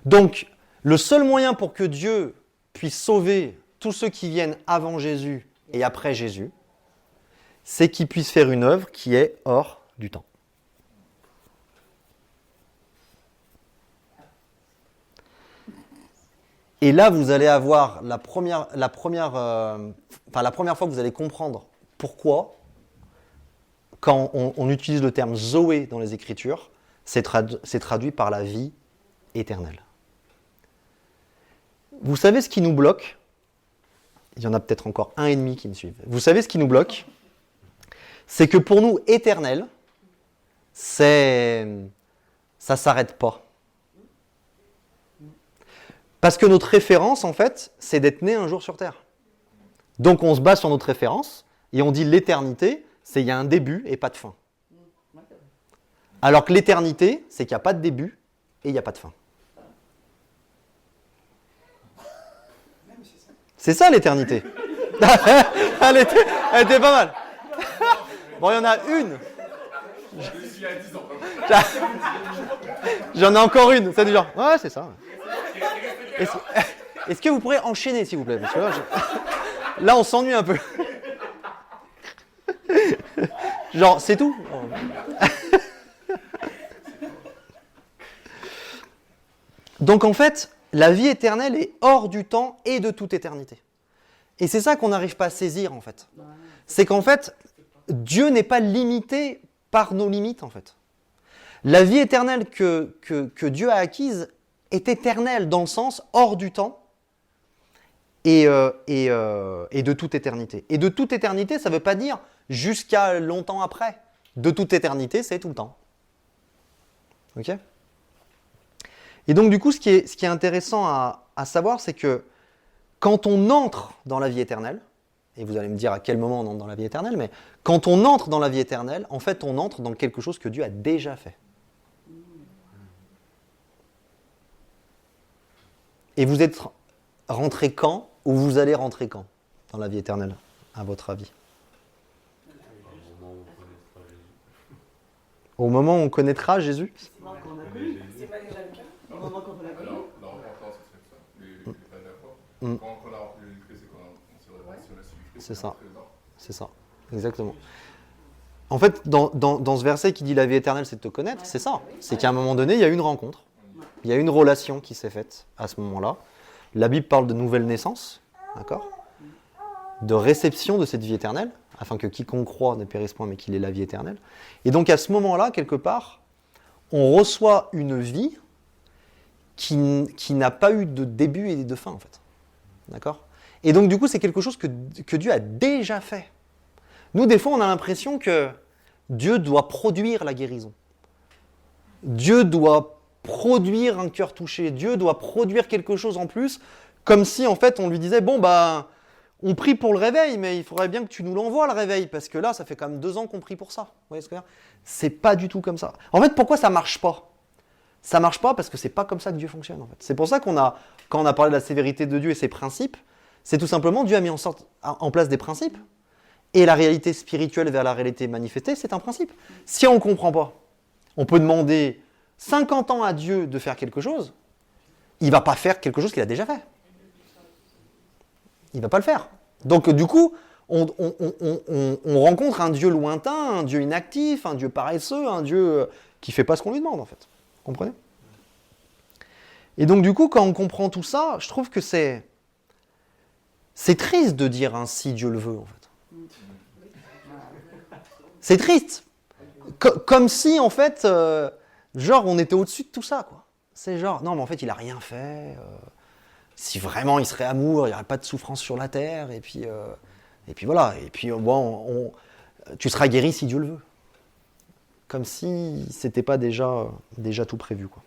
Donc, le seul moyen pour que Dieu puisse sauver tous ceux qui viennent avant Jésus et après Jésus, c'est qu'il puisse faire une œuvre qui est hors du temps. Et là, vous allez avoir la première fois que vous allez comprendre pourquoi, quand on utilise le terme Zoé dans les Écritures, c'est traduit par la vie éternelle. Vous savez ce qui nous bloque? Il y en a peut-être encore 1,5 qui me suivent. Vous savez ce qui nous bloque? C'est que pour nous, éternel, ça ne s'arrête pas. Parce que notre référence, en fait, c'est d'être né un jour sur Terre. Donc on se base sur notre référence et on dit l'éternité, c'est il y a un début et pas de fin. Alors que l'éternité, c'est qu'il n'y a pas de début et il n'y a pas de fin. C'est ça l'éternité. Elle était pas mal. Bon, il y en a une. J'en ai encore une. C'est du genre, ouais, c'est ça. Est-ce que vous pourrez enchaîner, s'il vous plaît? Parce que là, on s'ennuie un peu. Genre, c'est tout. Donc en fait, la vie éternelle est hors du temps et de toute éternité. Et c'est ça qu'on n'arrive pas à saisir, en fait. C'est qu'en fait, Dieu n'est pas limité par nos limites, en fait. La vie éternelle que Dieu a acquise est éternelle dans le sens hors du temps et de toute éternité. Et de toute éternité, ça ne veut pas dire jusqu'à longtemps après. De toute éternité, c'est tout le temps. Ok ? Et donc du coup, ce qui est intéressant à savoir, c'est que quand on entre dans la vie éternelle, et vous allez me dire à quel moment on entre dans la vie éternelle, mais quand on entre dans la vie éternelle, en fait, on entre dans quelque chose que Dieu a déjà fait. Et vous êtes rentré quand, ou vous allez rentrer quand dans la vie éternelle, à votre avis? Au moment où on connaîtra Jésus? C'est pas déjà le cas. Au moment quand on l'a connu. La repentance, c'est ça. Les pas d'accord. Quand on a rempli le Christ et qu'on a suivi Christ, c'est ça. C'est ça. Exactement. En fait, dans ce verset qui dit la vie éternelle, c'est de te connaître, c'est ça. C'est qu'à un moment donné, il y a eu une rencontre. Il y a une relation qui s'est faite à ce moment-là. La Bible parle de nouvelle naissance, d'accord ? De réception de cette vie éternelle, afin que quiconque croit ne périsse point, mais qu'il ait la vie éternelle. Et donc à ce moment-là, quelque part, on reçoit une vie qui n'a pas eu de début et de fin, en fait. D'accord ? Et donc du coup, c'est quelque chose que Dieu a déjà fait. Nous, des fois, on a l'impression que Dieu doit produire la guérison. Dieu doit produire un cœur touché. Dieu doit produire quelque chose en plus, comme si, en fait, on lui disait, bon, bah, on prie pour le réveil, mais il faudrait bien que tu nous l'envoies, le réveil, parce que là, ça fait quand même 2 ans qu'on prie pour ça. Vous voyez ce que je veux dire ? C'est pas du tout comme ça. En fait, pourquoi ça marche pas ? Ça marche pas parce que c'est pas comme ça que Dieu fonctionne, en fait. C'est pour ça quand on a parlé de la sévérité de Dieu et ses principes, c'est tout simplement Dieu a mis en place des principes. Et la réalité spirituelle vers la réalité manifestée, c'est un principe. Si on ne comprend pas, on peut demander 50 ans à Dieu de faire quelque chose, il ne va pas faire quelque chose qu'il a déjà fait. Il ne va pas le faire. Donc du coup, on rencontre un Dieu lointain, un Dieu inactif, un Dieu paresseux, un Dieu qui ne fait pas ce qu'on lui demande, en fait. Vous comprenez ? Et donc du coup, quand on comprend tout ça, je trouve que c'est triste de dire ainsi Dieu le veut, en fait. C'est triste. Comme si, en fait, genre, on était au-dessus de tout ça, quoi. C'est genre, non, mais en fait, il n'a rien fait. Si vraiment il serait amour, il n'y aurait pas de souffrance sur la terre. Et puis voilà. Et puis, bon, tu seras guéri si Dieu le veut. Comme si c'était pas déjà tout prévu, quoi.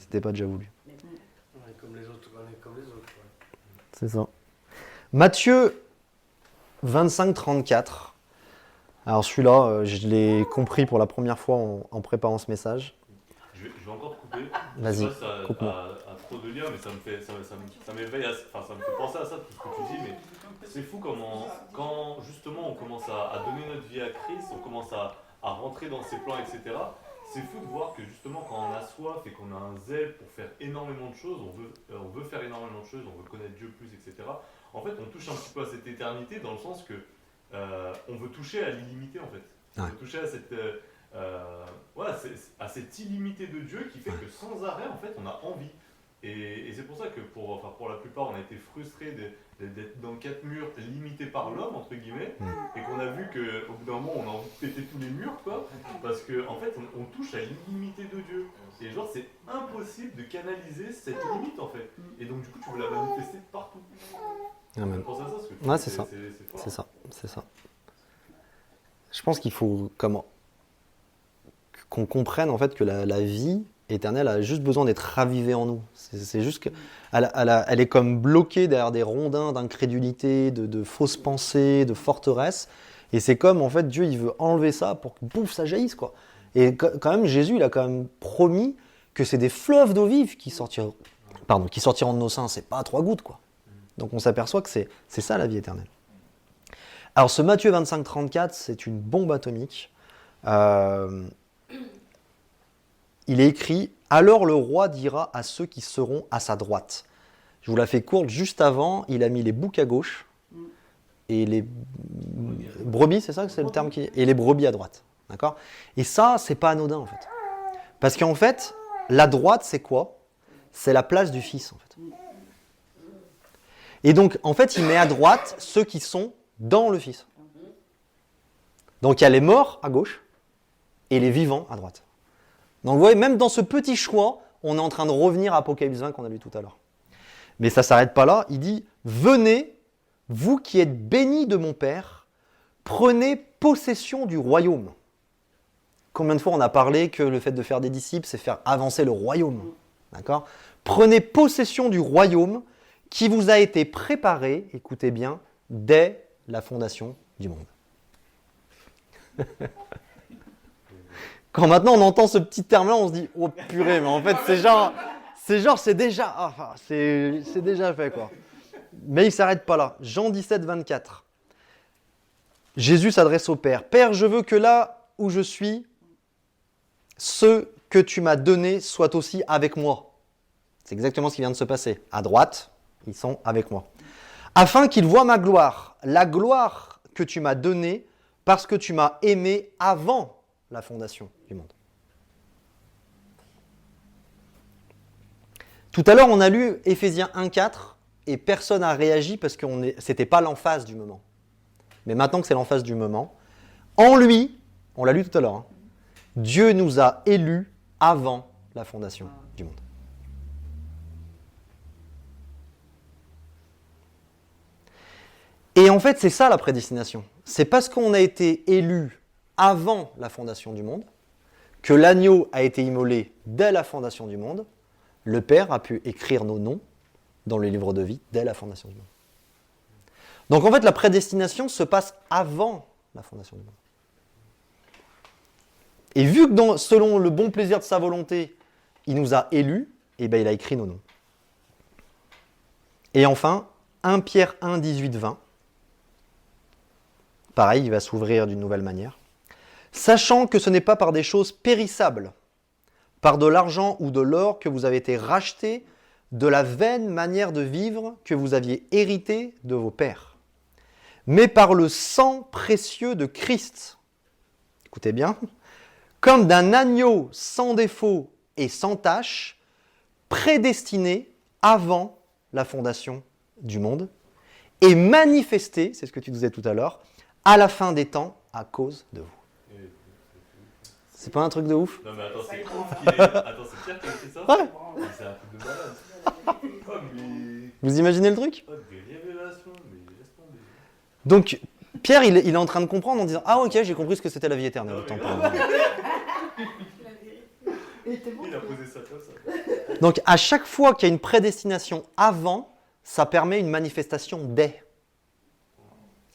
C'était pas déjà voulu. C'est ça. Matthieu 25, 34. Alors celui-là, je l'ai compris pour la première fois en préparant ce message. Je vais encore te couper. Vas-y, Je sais pas si ça coupe-moi. a trop de liens, mais ça me fait penser à ça, tout ce que tu dis. Mais c'est fou comment, quand justement on commence à donner notre vie à Christ, on commence à rentrer dans ses plans, etc. C'est fou de voir que justement quand on a soif et qu'on a un zèle pour faire énormément de choses, on veut faire énormément de choses, on veut connaître Dieu plus, etc. En fait, on touche un petit peu à cette éternité dans le sens que on veut toucher à l'illimité en fait. On veut toucher à cette à cette illimité de Dieu qui fait que sans arrêt en fait on a envie. Et c'est pour ça que pour la plupart on a été frustrés d'être dans 4 murs limités par l'homme entre guillemets et qu'on a vu qu'au bout d'un moment on a envie de péter tous les murs quoi parce que en fait on touche à l'illimité de Dieu et genre c'est impossible de canaliser cette limite en fait et donc du coup tu veux la manifester partout. Amen. Pense à ça, ce que tu Ouais, dis, c'est ça. fort. C'est ça. Je pense qu'il faut qu'on comprenne en fait que la vie éternelle a juste besoin d'être ravivée en nous. C'est juste qu'elle est comme bloquée derrière des rondins d'incrédulité, de fausses pensées, de forteresses. Et c'est comme en fait Dieu il veut enlever ça pour que bouf ça jaillisse quoi. Et quand même Jésus il a quand même promis que c'est des fleuves d'eau vive qui sortiront de nos seins. C'est pas à 3 gouttes quoi. Donc on s'aperçoit que c'est ça la vie éternelle. Alors ce Matthieu 25, 34, c'est une bombe atomique. Il est écrit « Alors le roi dira à ceux qui seront à sa droite ». Je vous la fais courte, juste avant, il a mis les boucs à gauche et les brebis, c'est ça que c'est le terme qui et les brebis à droite. D'accord ? Et ça, c'est pas anodin en fait. Parce qu'en fait, la droite, c'est quoi ? C'est la place du Fils en fait. Et donc, en fait, il met à droite ceux qui sont dans le Fils. Donc, il y a les morts à gauche et les vivants à droite. Donc, vous voyez, même dans ce petit choix, on est en train de revenir à Apocalypse 20 qu'on a lu tout à l'heure. Mais ça ne s'arrête pas là. Il dit « Venez, vous qui êtes bénis de mon Père, prenez possession du royaume. » Combien de fois on a parlé que le fait de faire des disciples, c'est faire avancer le royaume. D'accord ? Prenez possession du royaume qui vous a été préparé, écoutez bien, dès la fondation du monde. Quand maintenant on entend ce petit terme-là, on se dit « Oh purée, mais en fait c'est déjà fait quoi. » Mais il ne s'arrête pas là. Jean 17, 24. Jésus s'adresse au Père. « Père, je veux que là où je suis, ceux que tu m'as donnés soient aussi avec moi. » C'est exactement ce qui vient de se passer. À droite, ils sont avec moi. Afin qu'ils voient ma gloire, la gloire que tu m'as donnée parce que tu m'as aimé avant la fondation du monde. Tout à l'heure, on a lu Éphésiens 1,4 et personne n'a réagi parce que ce n'était pas l'emphase du moment. Mais maintenant que c'est l'emphase du moment, en lui, on l'a lu tout à l'heure, hein, Dieu nous a élus avant la fondation du monde. Et en fait, c'est ça la prédestination. C'est parce qu'on a été élu avant la fondation du monde, que l'agneau a été immolé dès la fondation du monde, le Père a pu écrire nos noms dans le livre de vie dès la fondation du monde. Donc en fait, la prédestination se passe avant la fondation du monde. Et vu que selon le bon plaisir de sa volonté, il nous a élus, et ben il a écrit nos noms. Et enfin, 1 Pierre 1, 18, 20. Pareil, il va s'ouvrir d'une nouvelle manière. Sachant que ce n'est pas par des choses périssables, par de l'argent ou de l'or que vous avez été rachetés de la vaine manière de vivre que vous aviez hérité de vos pères, mais par le sang précieux de Christ. Écoutez bien, comme d'un agneau sans défaut et sans tache, prédestiné avant la fondation du monde, et manifesté, c'est ce que tu disais tout à l'heure, à la fin des temps à cause de vous. C'est pas un truc de ouf? Non mais attends, c'est ouf qu'il est... Attends, c'est Pierre qui a fait ça? Ouais. C'est un truc de malade. Oh, mais... Vous imaginez le truc? Oh, des révélations, mais laisse tomber. Donc, Pierre, il est en train de comprendre en disant « Ah ok, j'ai compris ce que c'était la vie éternelle. » Autant pour moi. Il a posé ça comme ça. Donc, à chaque fois qu'il y a une prédestination avant, ça permet une manifestation dès.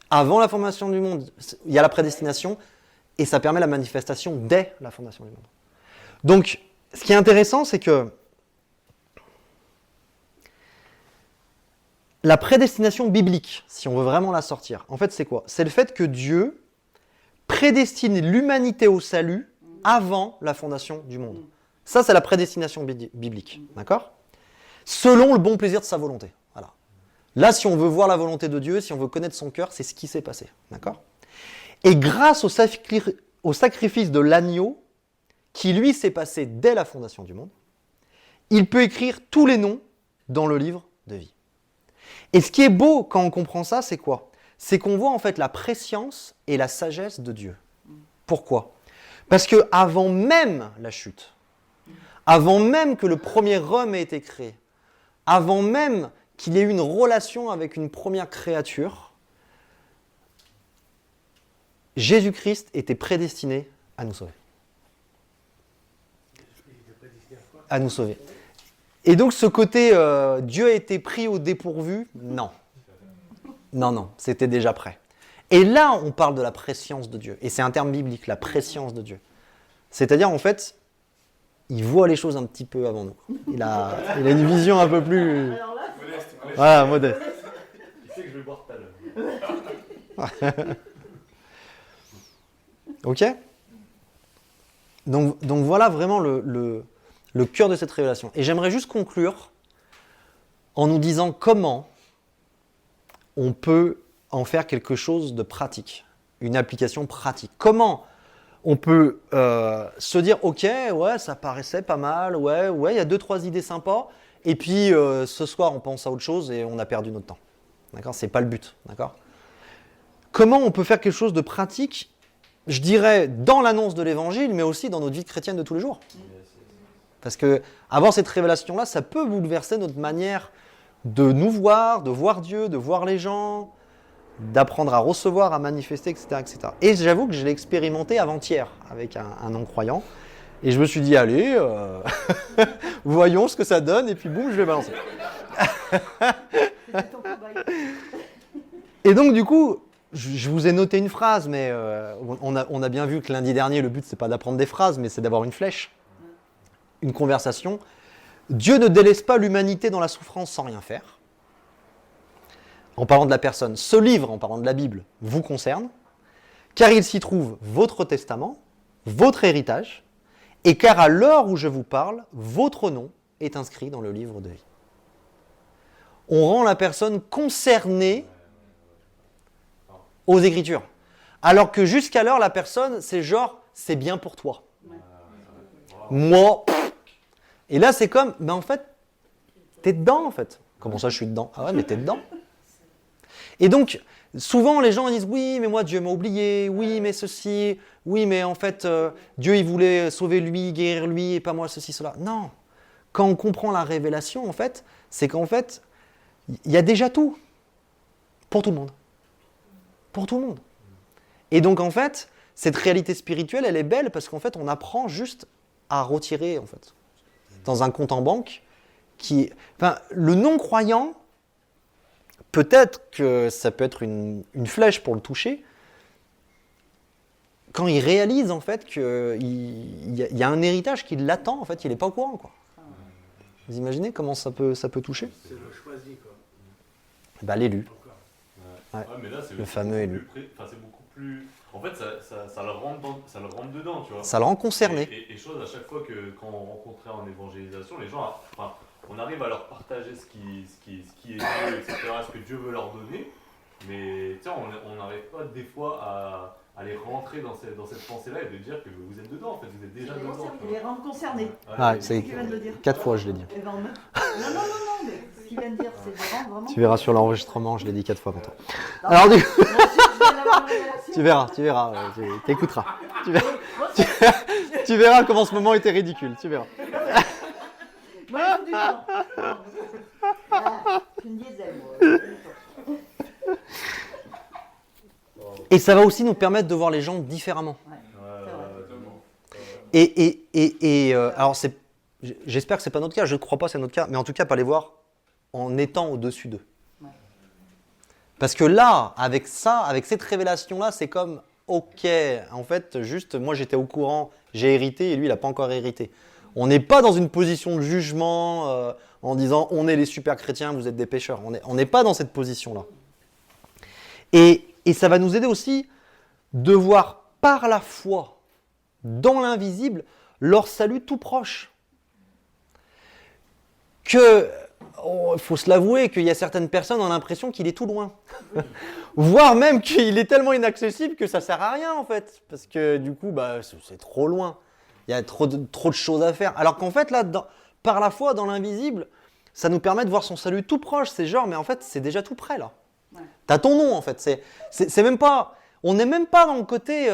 Avant la formation du monde, il y a la prédestination, et ça permet la manifestation dès la fondation du monde. Donc, ce qui est intéressant, c'est que la prédestination biblique, si on veut vraiment la sortir, en fait, c'est quoi? C'est le fait que Dieu prédestine l'humanité au salut avant la fondation du monde. Ça, c'est la prédestination biblique, d'accord? Selon le bon plaisir de sa volonté. Voilà. Là, si on veut voir la volonté de Dieu, si on veut connaître son cœur, c'est ce qui s'est passé, d'accord? Et grâce au sacrifice de l'agneau, qui lui s'est passé dès la fondation du monde, il peut écrire tous les noms dans le livre de vie. Et ce qui est beau quand on comprend ça, c'est quoi? C'est qu'on voit en fait la prescience et la sagesse de Dieu. Pourquoi? Parce que avant même la chute, avant même que le premier homme ait été créé, avant même qu'il ait eu une relation avec une première créature, Jésus-Christ était prédestiné à nous sauver. À nous sauver. Et donc ce côté Dieu a été pris au dépourvu, non. Non, c'était déjà prêt. Et là, on parle de la prescience de Dieu. Et c'est un terme biblique, la prescience de Dieu. C'est-à-dire, en fait, il voit les choses un petit peu avant nous. Il a une vision un peu plus... Voilà, modeste. Il sait que je vais boire tout à l'heure. Ok? Donc voilà vraiment le cœur de cette révélation. Et j'aimerais juste conclure en nous disant comment on peut en faire quelque chose de pratique, une application pratique. Comment on peut se dire, ok, ouais, ça paraissait pas mal, ouais, il y a 2-3 idées sympas, et puis ce soir on pense à autre chose et on a perdu notre temps. D'accord? C'est pas le but, d'accord? Comment on peut faire quelque chose de pratique, je dirais, dans l'annonce de l'évangile, mais aussi dans notre vie chrétienne de tous les jours. Parce que avoir cette révélation-là, ça peut bouleverser notre manière de nous voir, de voir Dieu, de voir les gens, d'apprendre à recevoir, à manifester, etc. etc. Et j'avoue que je l'ai expérimenté avant-hier avec un non-croyant. Et je me suis dit, allez, voyons ce que ça donne, et puis boum, je vais balancer. Et donc, du coup, je vous ai noté une phrase, mais on a bien vu que lundi dernier, le but, c'est pas d'apprendre des phrases, mais c'est d'avoir une flèche, une conversation. Dieu ne délaisse pas l'humanité dans la souffrance sans rien faire. En parlant de la personne, ce livre, en parlant de la Bible, vous concerne, car il s'y trouve votre testament, votre héritage, et car à l'heure où je vous parle, votre nom est inscrit dans le livre de vie. On rend la personne concernée aux Écritures. Alors que jusqu'alors, la personne, c'est genre, c'est bien pour toi. Moi, et là, c'est comme, ben en fait, t'es dedans, en fait. Comment ça, je suis dedans? Ah ouais, mais t'es dedans. Et donc, souvent, les gens disent, oui, mais moi, Dieu m'a oublié, oui, mais ceci, oui, mais en fait, Dieu, il voulait sauver lui, guérir lui, et pas moi, ceci, cela. Non. Quand on comprend la révélation, en fait, c'est qu'en fait, il y a déjà tout. Pour tout le monde. Pour tout le monde. Et donc, en fait, cette réalité spirituelle, elle est belle parce qu'en fait, on apprend juste à retirer, en fait, dans un compte en banque qui... Enfin, le non-croyant, peut-être que ça peut être une flèche pour le toucher, quand il réalise, en fait, qu'il y a un héritage qui l'attend, en fait, il n'est pas au courant, quoi. Vous imaginez comment ça peut toucher? C'est le choisi, quoi. Bah, l'élu. Ouais. Ouais, mais là, c'est le fameux élu. C'est beaucoup plus... En fait, ça le rentre dedans, tu vois. Ça le rend concerné. Et chose, à chaque fois que quand on rencontrait en évangélisation, les gens, enfin, on arrive à leur partager ce qui est Dieu, etc., ce que Dieu veut leur donner, mais on n'arrive pas des fois à les rentrer dans cette pensée-là et de dire que vous êtes dedans, en fait, vous êtes déjà dedans. Il les rend concernés. Ah, c'est ce qu'il vient de le dire. 4 fois, je l'ai dit. Non, mais ce qu'il vient de dire, c'est de rendre vraiment... Tu verras sur l'enregistrement, je l'ai dit 4 fois pour toi. Alors du coup... Tu verras, tu écouteras. Tu verras comment ce moment était ridicule, tu verras. Moi, il faut du temps. Je suis une diesel, moi. Et ça va aussi nous permettre de voir les gens différemment. Alors, j'espère que ce n'est pas notre cas, je ne crois pas que c'est notre cas, mais en tout cas, pas les voir en étant au-dessus d'eux. Ouais. Parce que là, avec ça, avec cette révélation-là, c'est comme, ok, en fait, juste, moi j'étais au courant, j'ai hérité, et lui, il n'a pas encore hérité. On n'est pas dans une position de jugement en disant, on est les super chrétiens, vous êtes des pécheurs. On n'est pas dans cette position-là. Et ça va nous aider aussi de voir par la foi, dans l'invisible, leur salut tout proche. Il faut se l'avouer, qu'il y a certaines personnes qui ont l'impression qu'il est tout loin. Voire même qu'il est tellement inaccessible que ça ne sert à rien en fait. Parce que du coup, c'est trop loin. Il y a trop de choses à faire. Alors qu'en fait, là, par la foi, dans l'invisible, ça nous permet de voir son salut tout proche. C'est genre, mais en fait, c'est déjà tout près là. Ouais. T'as ton nom en fait. C'est même pas, on n'est même pas dans le côté...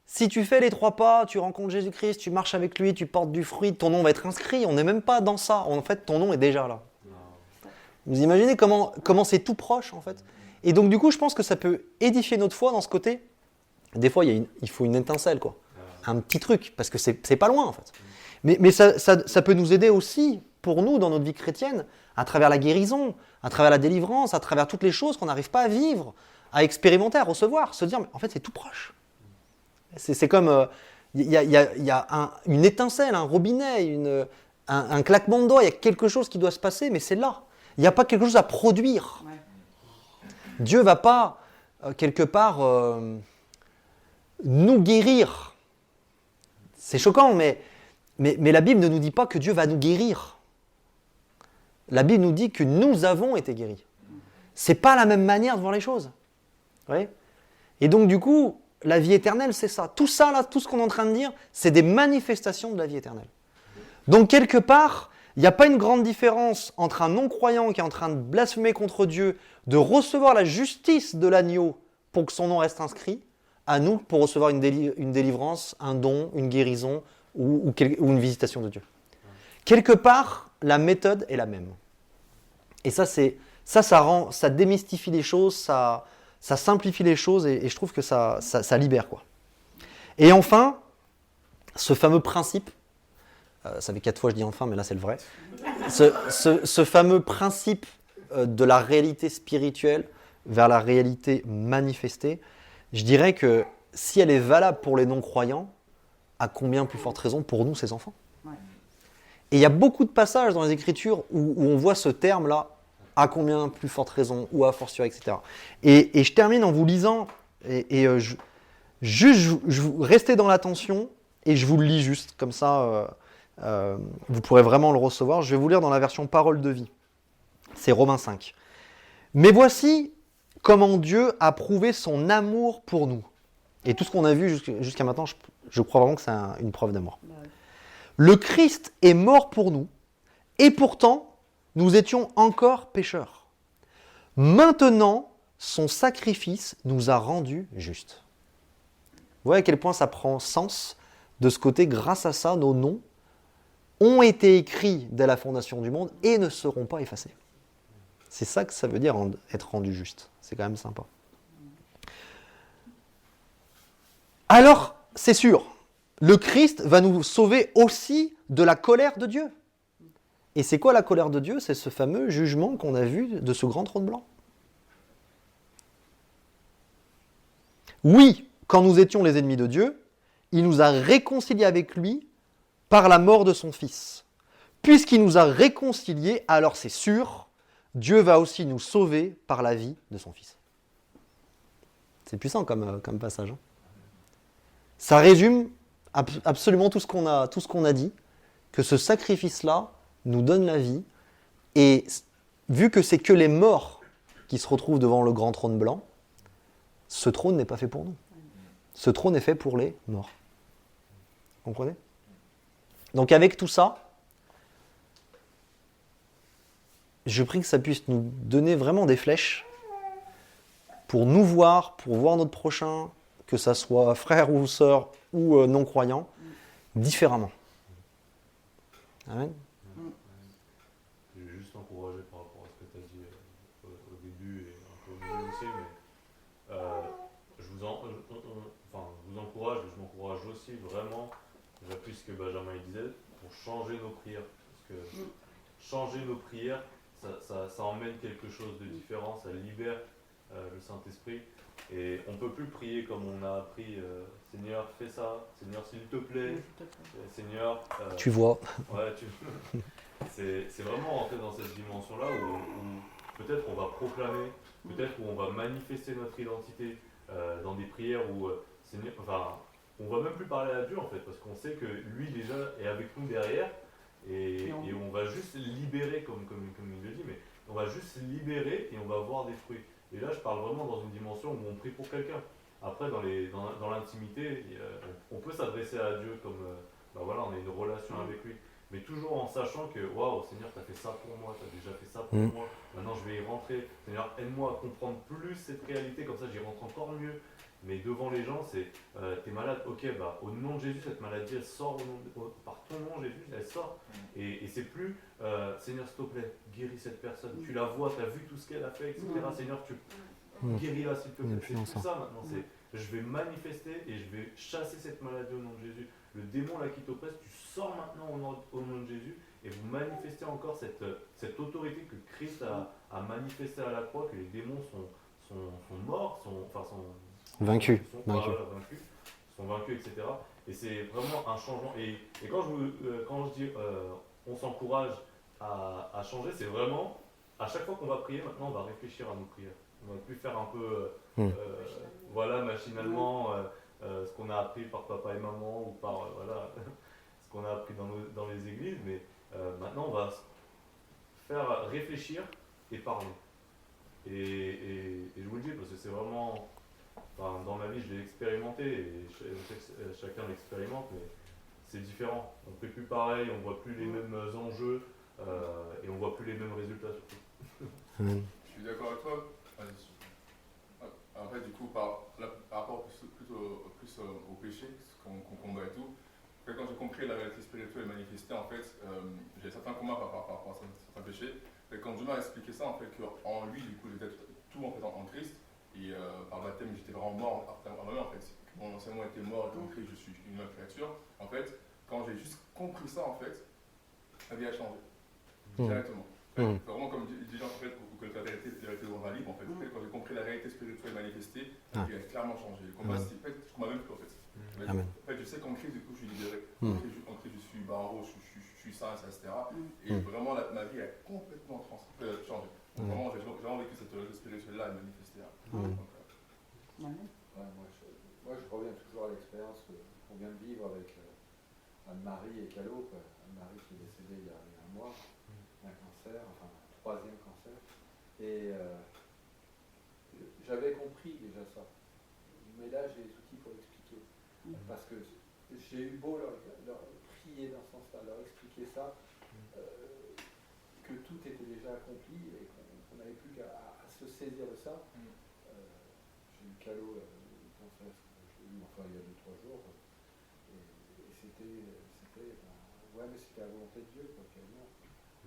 si tu fais les 3 pas, tu rencontres Jésus-Christ, tu marches avec lui, tu portes du fruit, ton nom va être inscrit. On n'est même pas dans ça. En fait, ton nom est déjà là. Vous imaginez comment c'est tout proche en fait. Et donc du coup, je pense que ça peut édifier notre foi dans ce côté. Des fois, il faut une étincelle, quoi. Un petit truc, parce que c'est pas loin en fait. Mais ça peut nous aider aussi, pour nous, dans notre vie chrétienne, à travers la guérison, à travers la délivrance, à travers toutes les choses qu'on n'arrive pas à vivre, à expérimenter, à recevoir, se dire, mais en fait, c'est tout proche. C'est comme, il y a une étincelle, un robinet, un claquement de doigts, il y a quelque chose qui doit se passer, mais c'est là. Il n'y a pas quelque chose à produire. Ouais. Dieu ne va pas, quelque part, nous guérir. C'est choquant, mais la Bible ne nous dit pas que Dieu va nous guérir. La Bible nous dit que nous avons été guéris. Ce n'est pas la même manière de voir les choses. Vous voyez ? Et donc, du coup, la vie éternelle, c'est ça. Tout ça, là, tout ce qu'on est en train de dire, c'est des manifestations de la vie éternelle. Donc, quelque part, il n'y a pas une grande différence entre un non-croyant qui est en train de blasphémer contre Dieu, de recevoir la justice de l'agneau pour que son nom reste inscrit, à nous pour recevoir une délivrance, un don, une guérison ou une visitation de Dieu. Quelque part, la méthode est la même. Et ça démystifie les choses, ça simplifie les choses et je trouve que ça libère, quoi. Et enfin, ce fameux principe, ça fait 4 fois que je dis enfin, mais là c'est le vrai, ce fameux principe de la réalité spirituelle vers la réalité manifestée, je dirais que si elle est valable pour les non-croyants, à combien plus forte raison pour nous, ses enfants ? Ouais. Et il y a beaucoup de passages dans les Écritures où on voit ce terme-là, à combien plus forte raison, ou à fortiori, etc. Et je termine en vous lisant, restez dans l'attention, et je vous le lis juste, comme ça, vous pourrez vraiment le recevoir. Je vais vous lire dans la version Parole de vie. C'est Romains 5. « Mais voici comment Dieu a prouvé son amour pour nous. » Et tout ce qu'on a vu jusqu'à maintenant, je crois vraiment que c'est une preuve d'amour. Bah oui. « Le Christ est mort pour nous, et pourtant, nous étions encore pécheurs. Maintenant, son sacrifice nous a rendus justes. » Vous voyez à quel point ça prend sens de ce côté, grâce à ça, nos noms ont été écrits dès la fondation du monde et ne seront pas effacés. C'est ça que ça veut dire être rendu juste. C'est quand même sympa. Alors, c'est sûr, le Christ va nous sauver aussi de la colère de Dieu. Et c'est quoi la colère de Dieu ? C'est ce fameux jugement qu'on a vu de ce grand trône blanc. Oui, quand nous étions les ennemis de Dieu, il nous a réconciliés avec lui par la mort de son Fils. Puisqu'il nous a réconciliés, alors c'est sûr, Dieu va aussi nous sauver par la vie de son Fils. C'est puissant comme passage. Hein. Ça résume absolument tout ce qu'on a dit, que ce sacrifice-là nous donne la vie, et vu que c'est que les morts qui se retrouvent devant le grand trône blanc, ce trône n'est pas fait pour nous. Ce trône est fait pour les morts. Vous comprenez ? Donc avec tout ça, je prie que ça puisse nous donner vraiment des flèches pour nous voir, pour voir notre prochain, que ça soit frère ou sœur ou non-croyant, différemment. Amen. Je vais juste encourager par rapport à ce que tu as dit au début et un peu au milieu aussi, mais je vous encourage, et je m'encourage aussi vraiment, j'appuie ce que Benjamin disait, pour changer nos prières. Parce que changer nos prières, ça emmène quelque chose de différent, ça libère le Saint-Esprit. Et on ne peut plus prier comme on a appris, Seigneur, fais ça, Seigneur, s'il te plaît, Seigneur. Tu vois. Ouais, c'est vraiment rentrer dans cette dimension-là où peut-être on va proclamer, peut-être où on va manifester notre identité dans des prières où, Seigneur, enfin, on ne va même plus parler à Dieu en fait, parce qu'on sait que lui déjà est avec nous derrière et on va juste libérer, comme il le dit, mais on va juste libérer et on va voir des fruits. Et là, je parle vraiment dans une dimension où on prie pour quelqu'un. Après, dans l'intimité, on peut s'adresser à Dieu comme, on a une relation avec lui. Mais toujours en sachant que, waouh, Seigneur, tu as fait ça pour moi, tu as déjà fait ça pour moi. Maintenant, je vais y rentrer. Seigneur, aide-moi à comprendre plus cette réalité, comme ça, j'y rentre encore mieux. Mais devant les gens, c'est, t'es malade, ok, au nom de Jésus, cette maladie, elle sort par ton nom, Jésus, elle sort. Et c'est plus, Seigneur, s'il te plaît, guéris cette personne. Tu la vois, tu as vu tout ce qu'elle a fait, etc. Seigneur, tu guéris-la, s'il te plaît. C'est tout ça maintenant. Je vais manifester et je vais chasser cette maladie au nom de Jésus. Le démon là qui t'oppresse, tu sors maintenant au nom de Jésus et vous manifestez encore cette autorité que Christ a manifestée à la croix, que les démons sont morts, sont vaincus, sont vaincus, etc. Et c'est vraiment un changement. Et quand je dis on s'encourage à changer, c'est vraiment à chaque fois qu'on va prier, maintenant on va réfléchir à nos prières. On va plus faire un peu machinalement ce qu'on a appris par papa et maman ou par ce qu'on a appris dans les églises, mais maintenant on va faire réfléchir et parler. Et je vous le dis parce que c'est vraiment, dans ma vie je l'ai expérimenté et je sais que chacun l'expérimente, mais c'est différent. On ne fait plus pareil, on ne voit plus les mêmes enjeux et on ne voit plus les mêmes résultats surtout. Je suis d'accord avec toi. Après, du coup, par rapport plus au péché, qu'on combat et tout, quand j'ai compris la réalité spirituelle manifestée, en fait, j'ai certains combats par rapport à certains péchés. Et quand Dieu m'a expliqué ça, en fait, qu'en lui, du coup, j'étais tout en fait en Christ, et par baptême, j'étais vraiment mort à moi-même, en fait. Mon ancien moi était mort, et en Christ, je suis une nouvelle créature. En fait, quand j'ai juste compris ça, en fait, ma vie a changé. Directement. Vraiment, comme dit Jean, en fait, que la réalité devant ma libre, en fait. Quand j'ai compris la réalité spirituelle manifestée, il a clairement changé. Le combat, c'est fait, je combats même plus, en fait. En fait, je sais qu'en Christ, du coup, je suis libéré. En Christ, je suis en haut, je suis saint, etc. Et vraiment, ma vie a complètement changé. Donc, vraiment, j'ai vraiment vécu cette réalité spirituelle-là et manifestée. Moi, je reviens toujours à l'expérience qu'on vient de vivre avec Anne-Marie et Calo. Anne-Marie qui est décédée il y a un mois d'un cancer, enfin, troisième cancer. Et j'avais compris déjà ça. Mais là, j'ai les outils pour l'expliquer. Parce que j'ai eu beau leur prier dans ce sens-là, leur expliquer ça, que tout était déjà accompli et qu'on n'avait plus qu'à se saisir de ça. J'ai eu Calo, le cancer, je l'ai eu il y a 2-3 jours. Et c'était ouais, mais c'était la volonté de Dieu, quoi, qu'elle meure.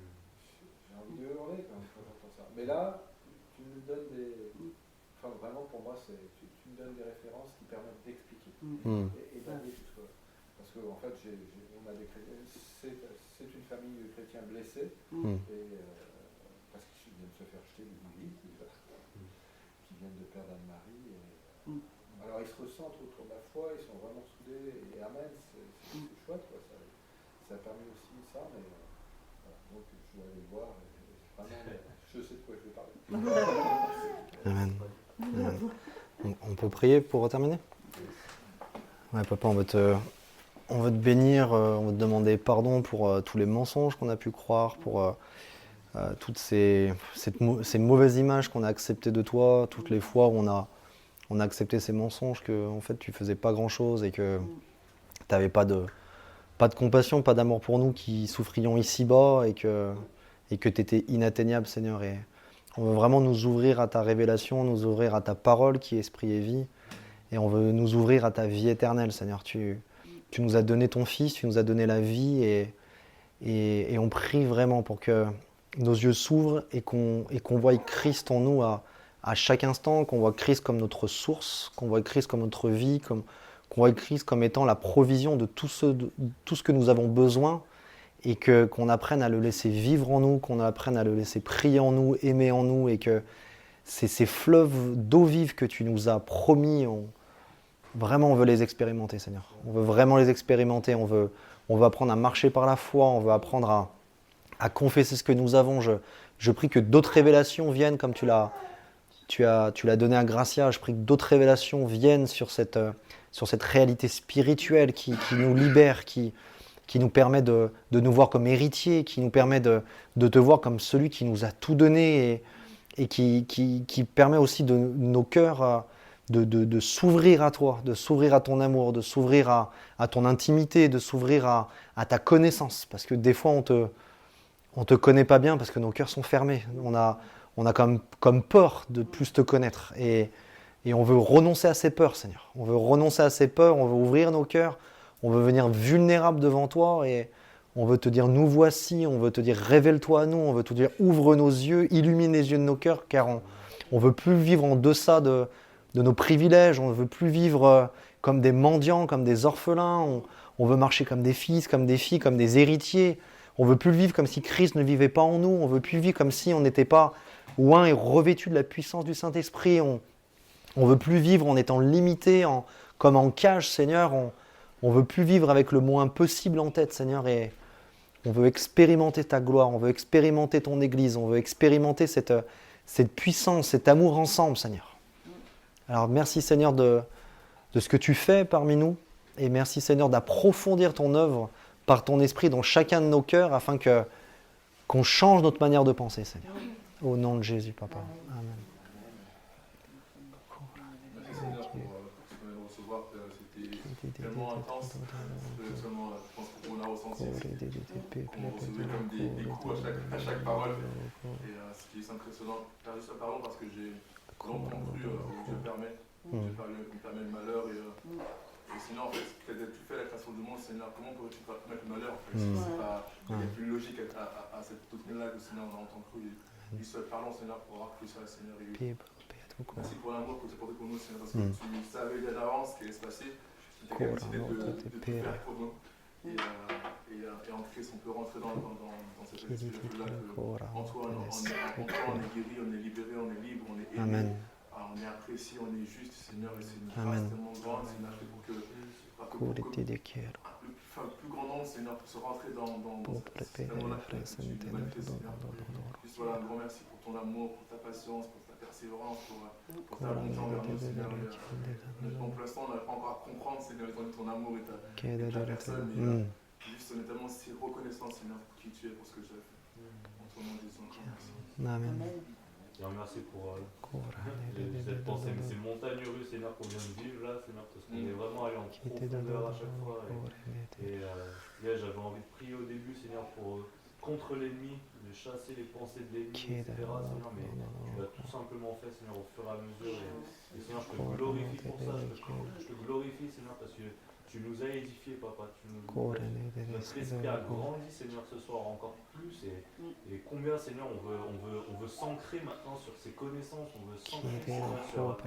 J'ai envie de hurler quand j'entends ça. Mais là, tu me donnes enfin, vraiment, pour moi, tu me donnes des références qui permettent d'expliquer et d'aller jusqu'à. Parce qu'en fait, on a des chrétiens. C'est une famille de chrétiens blessés, et, parce qu'ils viennent de se faire jeter de l'église, qui viennent de perdre Anne-Marie. Alors, ils se ressentent autour de la foi, ils sont vraiment soudés, et Amen, c'est chouette, quoi. Ça a permis aussi ça, mais donc je dois aller le voir. Vraiment, je sais de quoi je vais parler. Amen. On peut prier pour terminer ? Ouais, papa, on veut te bénir, on veut te demander pardon pour tous les mensonges qu'on a pu croire, pour toutes ces mauvaises images qu'on a acceptées de toi, toutes les fois où on a accepté ces mensonges, que en fait tu faisais pas grand-chose et que tu n'avais pas de compassion, pas d'amour pour nous qui souffrions ici-bas et que tu étais inatteignable, Seigneur. Et on veut vraiment nous ouvrir à ta révélation, nous ouvrir à ta parole qui est esprit et vie. Et on veut nous ouvrir à ta vie éternelle, Seigneur. Tu nous as donné ton Fils, tu nous as donné la vie et on prie vraiment pour que nos yeux s'ouvrent et qu'on voie Christ en nous à chaque instant, qu'on voit Christ comme notre source, qu'on voit Christ comme notre vie, qu'on voit Christ comme étant la provision de tout ce que nous avons besoin et qu'on apprenne à le laisser vivre en nous, qu'on apprenne à le laisser prier en nous, aimer en nous, et que ces fleuves d'eau vive que tu nous as promis, vraiment on veut les expérimenter, Seigneur. On veut vraiment les expérimenter, on veut apprendre à marcher par la foi, on veut apprendre à confesser ce que nous avons. Je prie que d'autres révélations viennent, comme tu l'as donné à Gracia. Je prie que d'autres révélations viennent sur cette réalité spirituelle qui nous libère, qui nous permet de nous voir comme héritiers, qui nous permet de te voir comme celui qui nous a tout donné et qui permet aussi de nos cœurs de s'ouvrir à toi, de s'ouvrir à ton amour, de s'ouvrir à ton intimité, de s'ouvrir à ta connaissance. Parce que des fois, on te connaît pas bien parce que nos cœurs sont fermés. On a comme peur de plus te connaître. Et on veut renoncer à ces peurs, Seigneur. On veut renoncer à ces peurs, on veut ouvrir nos cœurs, on veut venir vulnérable devant toi et on veut te dire nous voici, on veut te dire révèle-toi à nous, on veut te dire ouvre nos yeux, illumine les yeux de nos cœurs, car on veut plus vivre en deçà de nos privilèges, on ne veut plus vivre comme des mendiants, comme des orphelins, on veut marcher comme des fils, comme des filles, comme des héritiers. On ne veut plus vivre comme si Christ ne vivait pas en nous, on ne veut plus vivre comme si on n'était pas oint et revêtu de la puissance du Saint-Esprit. On ne veut plus vivre en étant limité, comme en cage, Seigneur. On ne veut plus vivre avec le moins possible en tête, Seigneur. Et on veut expérimenter ta gloire, on veut expérimenter ton Église, on veut expérimenter cette puissance, cet amour ensemble, Seigneur. Alors merci, Seigneur, de ce que tu fais parmi nous. Et merci, Seigneur, d'approfondir ton œuvre par ton esprit dans chacun de nos cœurs afin qu'on change notre manière de penser, Seigneur. Au nom de Jésus, Papa. Amen. Merci Seigneur pour ce qu'on vient de recevoir. C'était tellement intense. Seulement, je pense qu'on a ressenti qu'on recevait comme des coups à chaque parole. Et ce qui est impressionnant, juste pardon parce que j'ai longtemps cru Dieu permet. Dieu permet le malheur et sinon, en fait, tu fais la création du monde, Seigneur, comment pourrais-tu permettre le malheur en fait, il n'y a plus de logique à cette doctrine-là que Seigneur, on a longtemps cru. Parlons, Seigneur, pour avoir cru sur le Seigneur. Merci pour l'amour que tu as porté pour nous, Seigneur, parce que tu savais déjà d'avance ce qui allait se passer. Tu t'es décidé de tout faire pour nous. Et en Christ, on peut rentrer dans cette esprit-là en toi, on est guéri, on est libéré, on est libre, on est aimé. Amen. On est apprécié, on est juste, Seigneur, et c'est une grâce tellement grande, Seigneur, pour que le plus grand nombre, Seigneur, puisse rentrer dans cet amour-là que tu manifestes, Seigneur. Juste voilà, un grand merci pour ton amour, pour ta patience, pour ta persévérance, pour ta bonté envers nous, Seigneur. Pour l'instant, on n'a pas encore à comprendre, Seigneur, ton amour et ta personne, mais juste, on est tellement si reconnaissant, Seigneur, pour qui tu es, pour ce que tu as fait. En ton nom, Jésus, encore merci. Amen. Merci pour cette pensée, mais ces montagnes russes, Seigneur, qu'on vient de vivre là, Seigneur, parce qu'on est vraiment allé en profondeur à chaque fois. Et j'avais envie de prier au début, Seigneur, contre l'ennemi, de chasser les pensées de l'ennemi, etc. Seigneur, mais tu l'as tout simplement fait, Seigneur, au fur et à mesure. Et Seigneur, je te glorifie pour ça, je te glorifie, Seigneur, parce que tu nous as édifiés, Papa. Notre esprit a grandi, Seigneur, ce soir encore plus. Et combien, Seigneur, on veut s'ancrer maintenant sur ces connaissances, on veut s'ancrer, Seigneur, sur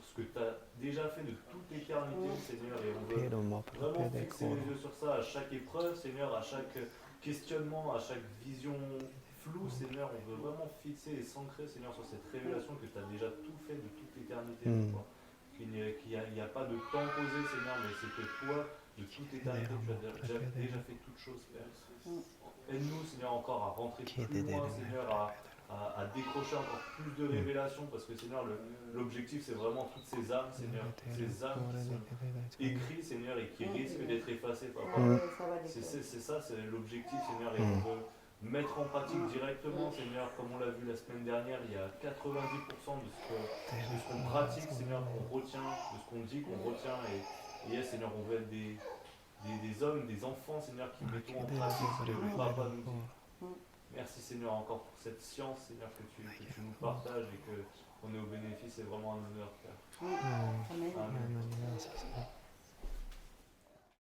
ce que tu as déjà fait de toute l'éternité, Seigneur. Et on veut vraiment fixer les yeux sur ça à chaque épreuve, Seigneur, à chaque questionnement, à chaque vision floue, Seigneur. On veut vraiment fixer et s'ancrer, Seigneur, sur cette révélation que tu as déjà tout fait de toute l'éternité. Qu'il n'y a pas de temps posé, Seigneur, mais c'est que toi, de toute éternité, tu as déjà fait toutes choses, Père. Aide-nous, Seigneur, encore à rentrer plus loin, Seigneur, à décrocher encore plus de révélations, parce que, Seigneur, l'objectif, c'est vraiment toutes ces âmes, Seigneur, ces âmes qui sont écrites, Seigneur, et qui risquent d'être effacées, Papa. C'est ça, c'est l'objectif, Seigneur, et on veut mettre en pratique directement, Seigneur, comme on l'a vu la semaine dernière, il y a 90% de ce qu'on pratique, Seigneur, qu'on retient, de ce qu'on dit, qu'on retient, et Seigneur, on veut être des hommes, des enfants, Seigneur, qui mettons en pratique ce que le Papa nous dit. Merci, Seigneur, encore pour cette science, Seigneur, que tu nous partages et qu'on est au bénéfice, c'est vraiment un honneur, Père. Amen. Amen.